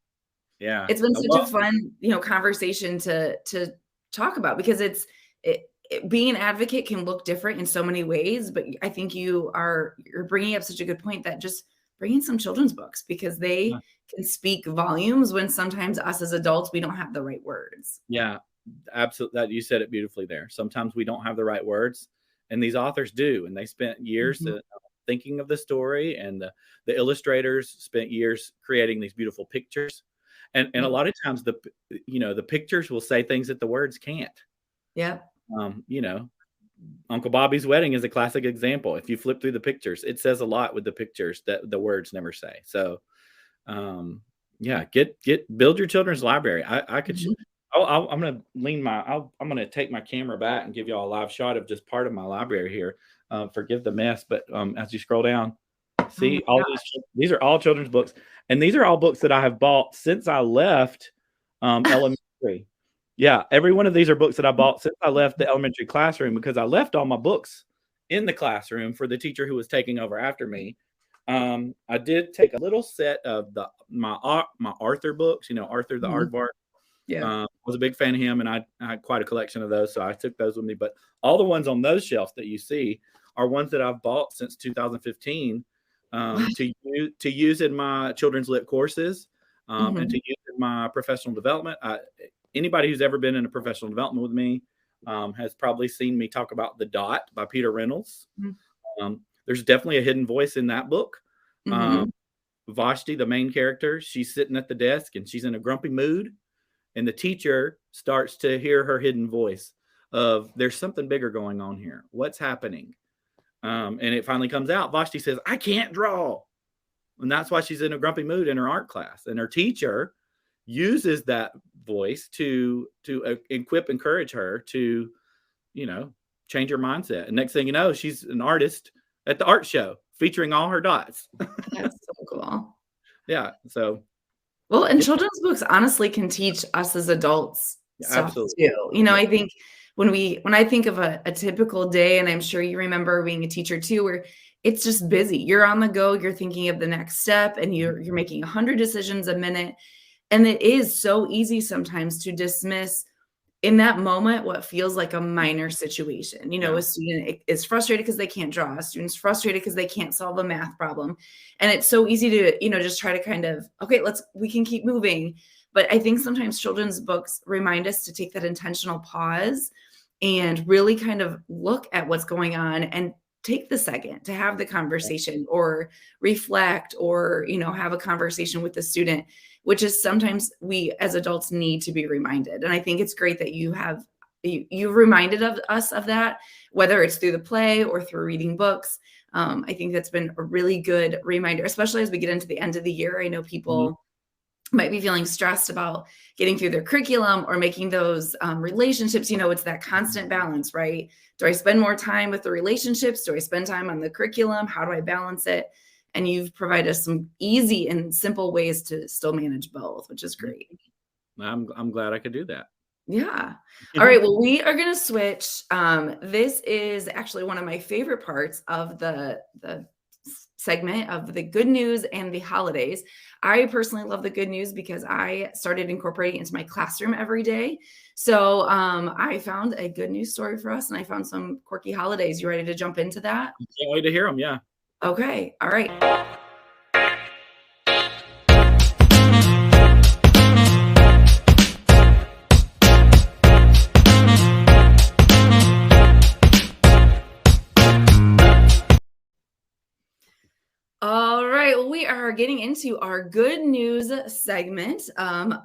B: Yeah.
A: it's been such a
B: Well,
A: fun, conversation to talk about because being an advocate can look different in so many ways, but I think you're bringing up such a good point that just bringing some children's books because they can speak volumes when sometimes us as adults we don't have the right words.
B: yeah, absolutely. That you said it beautifully there. Sometimes we don't have the right words, and these authors do, and they spent years
A: Mhm.
B: thinking of the story, and the illustrators spent years creating these beautiful pictures, and a
A: Yep.
B: lot of times the pictures will say things that the words can't.
A: Yep.
B: You know, Uncle Bobby's Wedding is a classic example. If you flip through the pictures, it says a lot with the pictures that the words never say. So, yeah, build your children's library. I could.
A: Mhm.
B: I'm gonna I'm gonna take my camera back and give you all a live shot of just part of my library here. Forgive the mess, but as you scroll down,
A: Oh my
B: see all these are all children's books, and these are all books that I have bought since I left elementary. Yeah, every one of these are books that I bought since I left the elementary classroom, because I left all my books in the classroom for the teacher who was taking over after me. I did take a little set of my Arthur books, Arthur the
A: Mhm.
B: Aardvark.
A: Yeah.
B: Was a big fan of him, and I had quite a collection of those, so I took those with me. But all the ones on those shelves that you see are ones that I've bought since 2015 to use in my children's lit courses, and to
A: Mhm.
B: use in my professional development. Anybody who's ever been in a professional development with me has probably seen me talk about The Dot by Peter Reynolds. There's definitely a hidden voice in that book.
A: Mhm.
B: Vashti, the main character, she's sitting at the desk and she's in a grumpy mood, and the teacher starts to hear her hidden voice of, there's something bigger going on here. What's happening? And it finally comes out. Vashti says, I can't draw. And that's why she's in a grumpy mood in her art class. And her teacher uses that voice to encourage her to, change her mindset. And next thing you know, she's an artist at the art show featuring all her dots.
A: That's so cool.
B: Yeah. So,
A: Well, and children's books honestly can teach us as adults
B: yeah,
A: stuff
B: absolutely.
A: too.
B: Yeah.
A: I think when I think of a typical day, and I'm sure you remember being a teacher too, where it's just busy. You're on the go, you're thinking of the next step, and you're making 100 decisions a minute. And it is so easy sometimes to dismiss in that moment what feels like a minor situation.
B: Yeah.
A: A student is frustrated because they can't draw. A student's frustrated because they can't solve a math problem. And it's so easy to, just try to kind of, okay, we can keep moving. But I think sometimes children's books remind us to take that intentional pause and really kind of look at what's going on and take the second to have the conversation or reflect or, have a conversation with the student, which is sometimes we as adults need to be reminded. And I think it's great that you've reminded us of that, whether it's through the play or through reading books. I think that's been a really good reminder, especially as we get into the end of the year. I know people might be feeling stressed about getting through their curriculum or making those relationships. It's that constant balance, right? Do I spend more time with the relationships? Do I spend time on the curriculum? How do I balance it? And you've provided us some easy and simple ways to still manage both, which is great.
B: I'm glad I could do that.
A: Yeah. All right. Well, we are going to switch. This is actually one of my favorite parts of the segment of the good news and the holidays. I personally love the good news because I started incorporating into my classroom every day. So I found a good news story for us, and I found some quirky holidays. You ready to jump into that?
B: Can't wait to hear them. Yeah.
A: Okay. All right. All right, well, we are getting into our good news segment,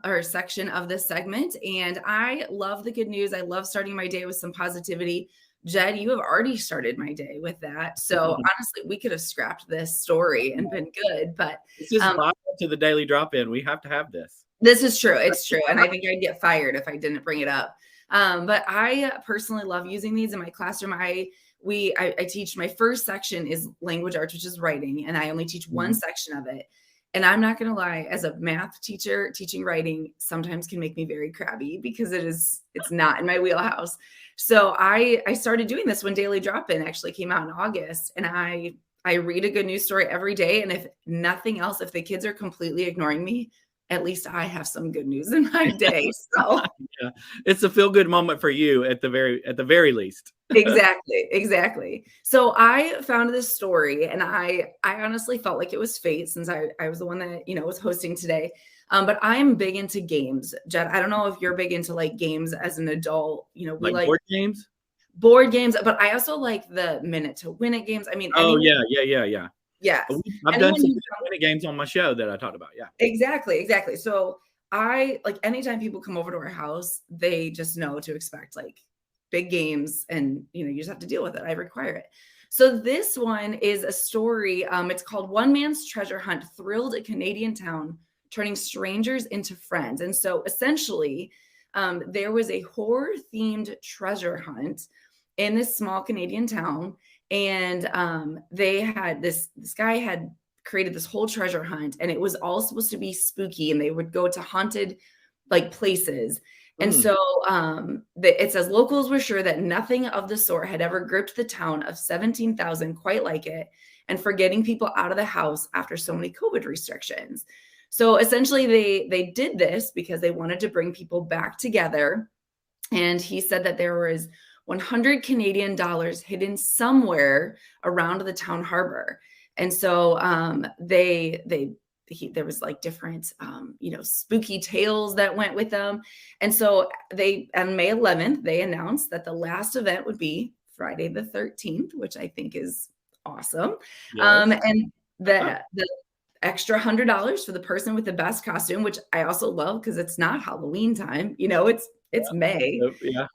A: or section of this segment. And I love the good news. I love starting my day with some positivity. Jed, you have already started my day with that. So honestly, we could have scrapped this story and been good, but
B: this is vital to the daily drop-in. We have to have this.
A: This is true. It's true. And I think I'd get fired if I didn't bring it up. But I personally love using these in my classroom. I teach, my first section is language arts, which is writing, and I only teach one section of it. And I'm not going to lie, as a math teacher, teaching writing sometimes can make me very crabby because it's not in my wheelhouse. So I started doing this when Daily Drop-In actually came out in August, and I read a good news story every day. And if nothing else, if the kids are completely ignoring me, at least I have some good news in my day. So
B: yeah, it's a feel good moment for you at the very least.
A: Exactly. So I found this story, and I honestly felt like it was fate, since I was the one that, was hosting today. But I'm big into games. Jed, I don't know if you're big into like games as an adult. We like
B: board games?
A: Board games, but I also like the minute to win it games. I mean,
B: yeah.
A: Yes.
B: I've done some minute games on my show that I talked about. Yeah.
A: Exactly. So I like, anytime people come over to our house, they just know to expect like big games, and you just have to deal with it. I require it. So this one is a story. It's called One Man's Treasure Hunt Thrilled a Canadian Town, Turning Strangers into Friends. And so essentially, there was a horror themed treasure hunt in this small Canadian town. And they had this guy had created this whole treasure hunt, and it was all supposed to be spooky, and they would go to haunted like places. And so it says locals were sure that nothing of the sort had ever gripped the town of 17,000 quite like it, and for getting people out of the house after so many COVID restrictions. So essentially they did this because they wanted to bring people back together. And he said that there was 100 Canadian dollars hidden somewhere around the town harbor. And so there was like different, spooky tales that went with them. And so on May 11th, they announced that the last event would be Friday the 13th, which I think is awesome. Yes. And the extra $100 for the person with the best costume, which I also love because it's not Halloween time. It's May.
B: Yeah.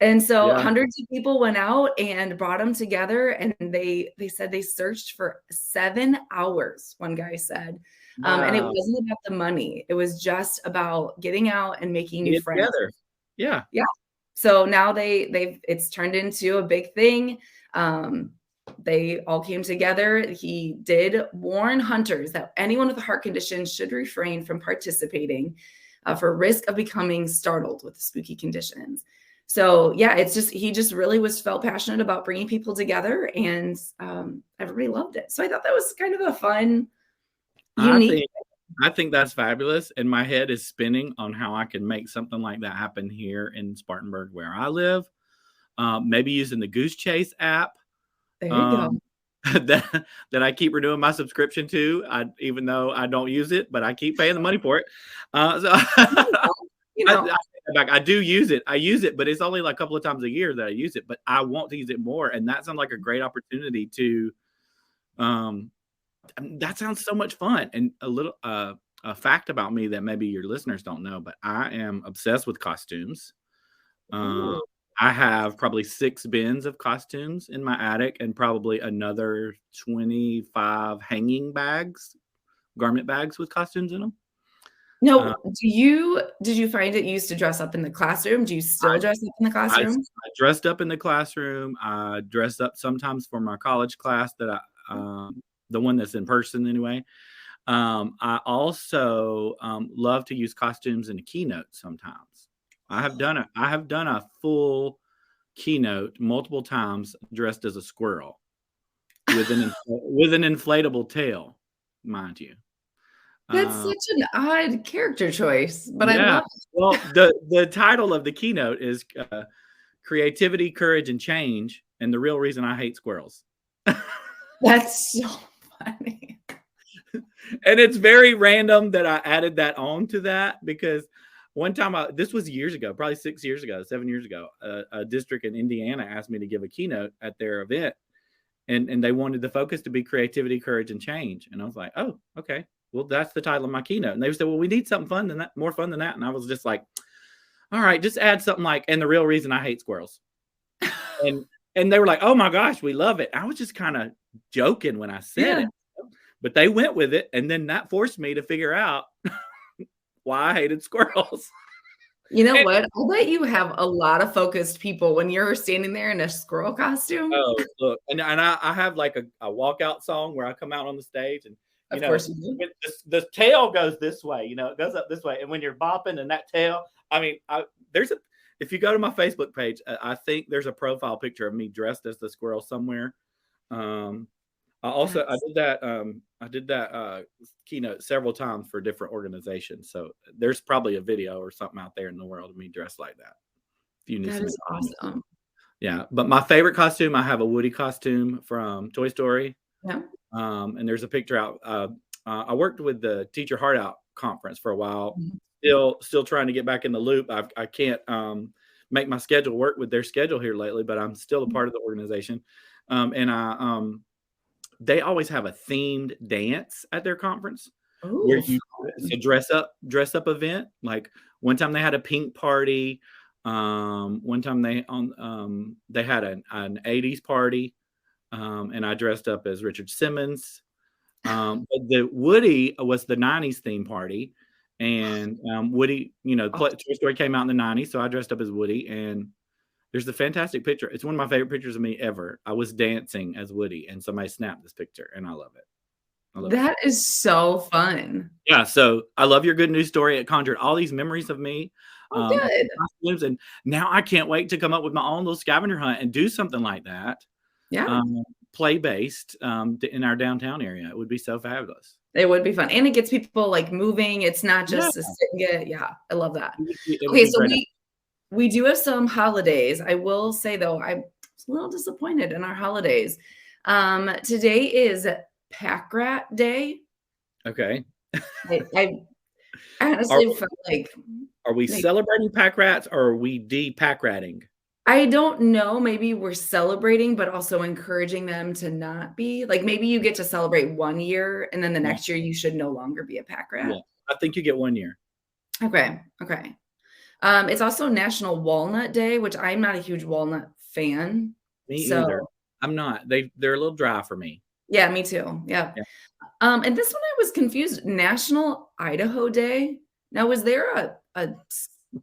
A: And so hundreds of people went out and brought them together, and they said they searched for 7 hours, one guy said. Wow. And it wasn't about the money. It was just about getting out and making new friends.
B: Together. Yeah.
A: Yeah. So now it's turned into a big thing. They all came together. He did warn hunters that anyone with a heart condition should refrain from participating for risk of becoming startled with the spooky conditions. So yeah, he just really felt passionate about bringing people together, and everybody loved it. So I thought that was kind of a fun, unique.
B: I think that's fabulous. And my head is spinning on how I can make something like that happen here in Spartanburg, where I live. Maybe using the Goose Chase app.
A: There you go.
B: That I keep renewing my subscription to, even though I don't use it, but I keep paying the money for it. I do use it. I use it, but it's only like a couple of times a year that I use it. But I want to use it more, and that sounds like a great opportunity to. That sounds so much fun. And a little a fact about me that maybe your listeners don't know, but I am obsessed with costumes. I have probably 6 bins of costumes in my attic, and probably another 25 hanging bags, garment bags with costumes in them.
A: No, did you find it you used to dress up in the classroom? Do you still dress up in the classroom?
B: I dressed up in the classroom. I dressed up sometimes for my college class that the one that's in person anyway. I also love to use costumes in a keynote sometimes. I have done a full keynote multiple times dressed as a squirrel with an inflatable tail, mind you.
A: That's such an odd character choice, but I love it.
B: Well, the title of the keynote is Creativity, Courage, and Change, and the real reason I hate squirrels.
A: That's so funny.
B: And it's very random that I added that on to that, because one time, this was years ago, probably 7 years ago, a district in Indiana asked me to give a keynote at their event, and they wanted the focus to be creativity, courage, and change. And I was like, oh, okay. Well, that's the title of my keynote. And they said, well, we need something fun than that, more fun than that. And I was just like, all right, just add something like, and the real reason I hate squirrels. and they were like, oh my gosh, we love it. I was just kind of joking when I said it, but they went with it. And then that forced me to figure out why I hated squirrels.
A: You know what? I'll bet you have a lot of focused people when you're standing there in a squirrel costume.
B: Oh, look. And I have like a walkout song where I come out on the stage, and
A: of course
B: the tail goes this way, it goes up this way. And when you're bopping and that tail, I mean, if you go to my Facebook page, I think there's a profile picture of me dressed as the squirrel somewhere. I did that keynote several times for different organizations. So there's probably a video or something out there in the world of me dressed like that.
A: That is awesome.
B: Yeah. But my favorite costume, I have a Woody costume from Toy Story.
A: Yeah.
B: And there's a picture out. I worked with the Teacher Heart Out conference for a while.
A: Mm-hmm.
B: Still trying to get back in the loop. I can't make my schedule work with their schedule here lately, but I'm still a part of the organization. And they always have a themed dance at their conference.
A: Ooh,
B: where it's a dress up event. Like one time they had a pink party. One time they had an 80s party, and I dressed up as Richard Simmons. But the Woody was the 90s theme party, and Woody, Toy Story came out in the 90s, so I dressed up as Woody, and there's a fantastic picture. It's one of my favorite pictures of me ever. I was dancing as Woody, and somebody snapped this picture, and I love it.
A: That is so fun.
B: Yeah, so I love your good news story. It conjured all these memories of me.
A: Oh, good.
B: Costumes, and now I can't wait to come up with my own little scavenger hunt and do something like that.
A: Yeah.
B: Play-based in our downtown area. It would be so fabulous.
A: It would be fun. And it gets people like moving. It's not just a sit and get. Yeah, I love that. Okay, so we do have some holidays. I will say though, I'm a little disappointed in our holidays. Today is Pack Rat Day.
B: Okay.
A: I honestly felt like.
B: Are we celebrating pack rats or are we de-pack ratting?
A: I don't know. Maybe we're celebrating, but also encouraging them to not be. Like maybe you get to celebrate 1 year and then the next year you should no longer be a pack rat.
B: Yeah, I think you get 1 year.
A: Okay. It's also National Walnut Day, which I'm not a huge walnut fan.
B: Me either. I'm not. They're a little dry for me.
A: Yeah, me too. Yeah. And this one I was confused. National Idaho Day. Now, was there a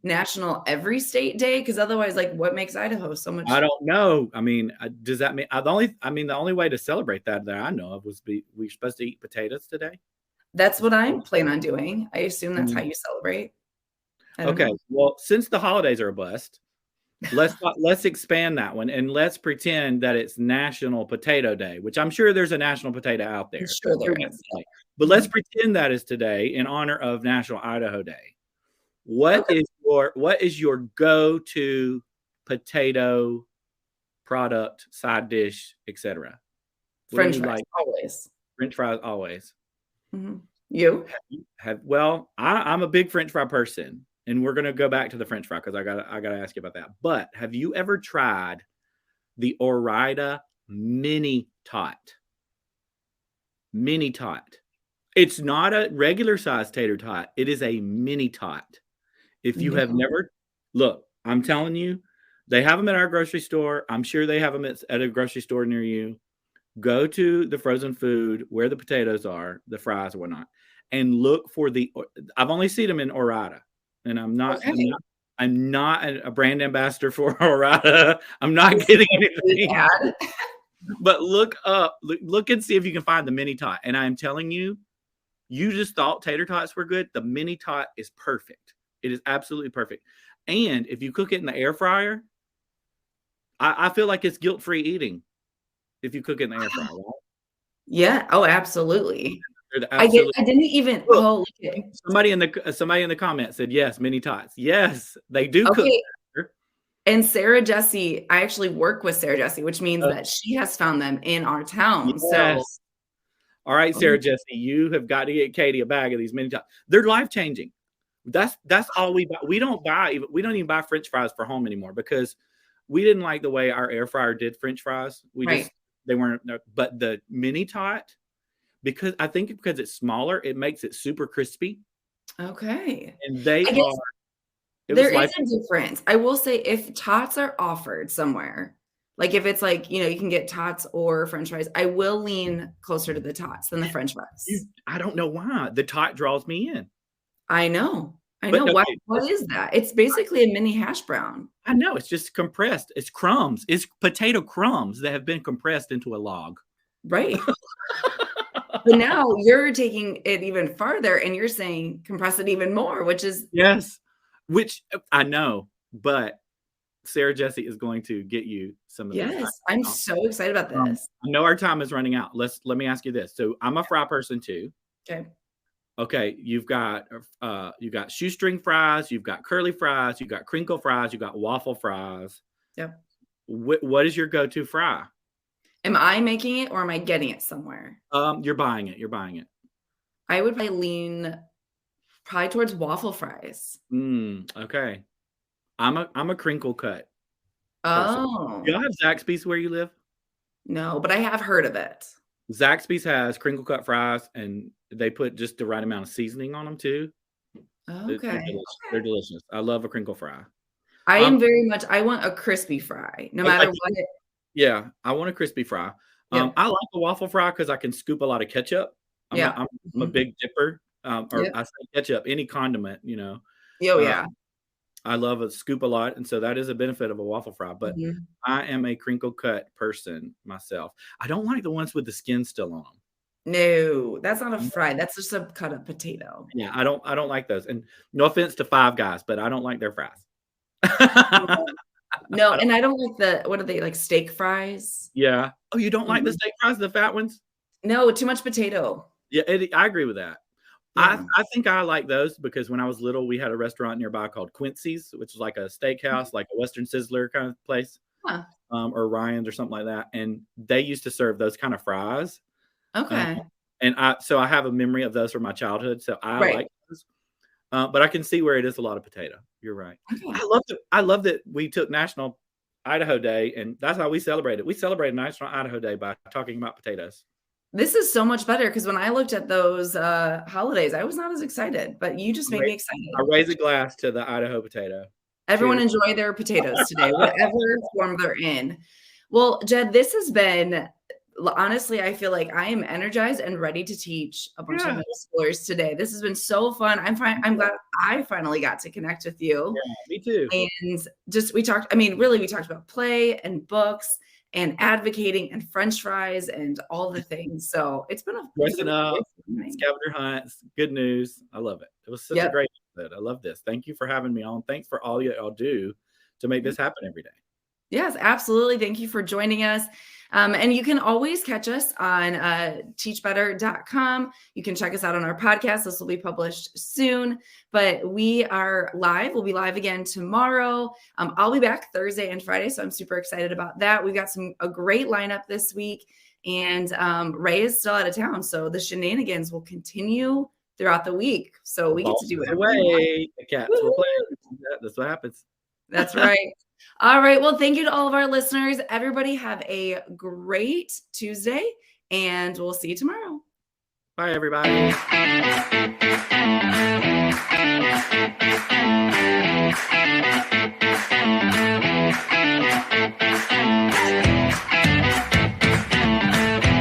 A: national every state day? Because otherwise, like, what makes Idaho so much?
B: I don't know. I mean, does that mean the only way to celebrate that I know of was we're supposed to eat potatoes today?
A: That's what I'm planning on doing. I assume that's how you celebrate.
B: Okay. Well, since the holidays are a bust, let's expand that one and let's pretend that it's National Potato Day, which I'm sure there's a national potato out there.
A: I'm sure there is.
B: But let's pretend that is today in honor of National Idaho Day. What is your go-to potato product, side dish, etc.?
A: French fries always.
B: French fries always.
A: Mm-hmm. You
B: well, I'm a big French fry person. And we're going to go back to the French fry because I got to ask you about that. But have you ever tried the Ore-Ida mini tot? Mini tot. It's not a regular size tater tot. It is a mini tot. If you have never, look, I'm telling you, they have them at our grocery store. I'm sure they have them at a grocery store near you. Go to the frozen food where the potatoes are, the fries or whatnot, and look for I've only seen them in Ore-Ida. And I'm not a brand ambassador for Ore-Ida. I'm not getting anything. But look and see if you can find the mini tot. And I'm telling you, you just thought tater tots were good. The mini tot is perfect. It is absolutely perfect. And if you cook it in the air fryer, I feel like it's guilt-free eating if you cook it in the air fryer. Right?
A: Yeah. Oh, absolutely. I didn't even.
B: Look, somebody in the comments said yes, mini tots. Yes, they do cook.
A: And Sarah Jessie, I actually work with Sarah Jessie, which means that she has found them in our town. Yes. So,
B: all right, Sarah Jessie, you have got to get Katie a bag of these mini tots. They're life changing. That's all we buy. We don't even buy French fries for home anymore because we didn't like the way our air fryer did French fries. They weren't. But the mini tot. Because it's smaller, it makes it super crispy.
A: Okay.
B: And
A: there is a difference. I will say if tots are offered somewhere, like if it's like, you can get tots or French fries, I will lean closer to the tots than the French fries.
B: I don't know why. The tot draws me in.
A: I know. What is that? It's basically a mini hash brown.
B: I know. It's just compressed. It's crumbs. It's potato crumbs that have been compressed into a log.
A: Right. But now you're taking it even farther and you're saying compress it even more, which is.
B: Yes, which I know, but Sarah Jessie is going to get you some of this.
A: Yes, I'm so excited about this.
B: I know our time is running out. Let me ask you this. So I'm a fry person too. Okay. You've got shoestring fries, you've got curly fries, you've got crinkle fries, you've got waffle fries.
A: Yep.
B: What is your go-to fry?
A: Am I making it or am I getting it somewhere?
B: You're buying it.
A: I would lean towards waffle fries.
B: Okay. I'm a crinkle cut.
A: Oh.
B: Do y'all have Zaxby's where you live?
A: No, but I have heard of it.
B: Zaxby's has crinkle cut fries and they put just the right amount of seasoning on them too.
A: Okay.
B: They're delicious. I love a crinkle fry.
A: I am very much, I want a crispy fry, no matter what.
B: Yeah, I want a crispy fry.
A: Yep.
B: I like a waffle fry because I can scoop a lot of ketchup.
A: Yeah.
B: I'm a big dipper, or
A: Yep.
B: I say ketchup, any condiment,
A: Oh,
B: Uh,
A: yeah.
B: I love a scoop a lot, and so that is a benefit of a waffle fry, but
A: Mhm.
B: I am a crinkle cut person myself. I don't like the ones with the skin still on
A: No, that's not a
B: them.
A: fry. That's just a cut up potato.
B: Yeah, I don't like those, and no offense to Five Guys, but I don't like their fries.
A: No, no, and I don't like what are they, like, steak fries?
B: Yeah. Oh, you don't like the
A: Mm-mm.
B: steak fries, the fat ones?
A: No, too much potato.
B: Yeah, I agree with that.
A: Yeah.
B: I think I like those because when I was little, we had a restaurant nearby called Quincy's, which is like a steakhouse, like a Western Sizzler kind of place,
A: Huh.
B: or Ryan's or something like that, and they used to serve those kind of fries, uh,
A: Okay.
B: and I have a memory of those from my childhood, so I
A: Right.
B: like those, but I can see where it is a lot of potato. You're right.
A: Okay.
B: I love that we took National Idaho Day, and that's how we celebrated. We celebrated National Idaho Day by talking about potatoes.
A: This is so much better because when I looked at those, holidays, I was not as excited, but you just made me
B: I
A: excited.
B: raise a glass to the Idaho potato.
A: Everyone
B: Cheers.
A: enjoy their potatoes today, whatever form they're in. Well, Jed, this has been honestly, I feel like I am energized and ready to teach a bunch of
B: Yeah,
A: middle schoolers today. This has been so fun. I'm glad I finally got to connect with you.
B: yeah, me too.
A: And just we talked, I mean, really, we talked about play and books and advocating and French fries and all the things. So it's been
B: Dressing
A: a
B: up,
A: great morning.
B: scavenger hunts, good news. I love it. It was such a
A: Yep.
B: great episode. I love this. Thank you for having me on. Thanks for all y'all do to make this happen every day.
A: Yes, absolutely. Thank you for joining us. And you can always catch us on teachbetter.com. You can check us out on our podcast. This will be published soon, but we are live. We'll be live again tomorrow. I'll be back Thursday and Friday, so I'm super excited about that. We've got a great lineup this week, and Ray is still out of town, so the shenanigans will continue throughout the week. So we get to do
B: Bosses
A: whatever we want.
B: away. The cats were
A: Woo-hoo!
B: playing. That's what happens.
A: That's right. All right. Well, thank you to all of our listeners. Everybody have a great Tuesday, and we'll see you tomorrow.
B: Bye, everybody.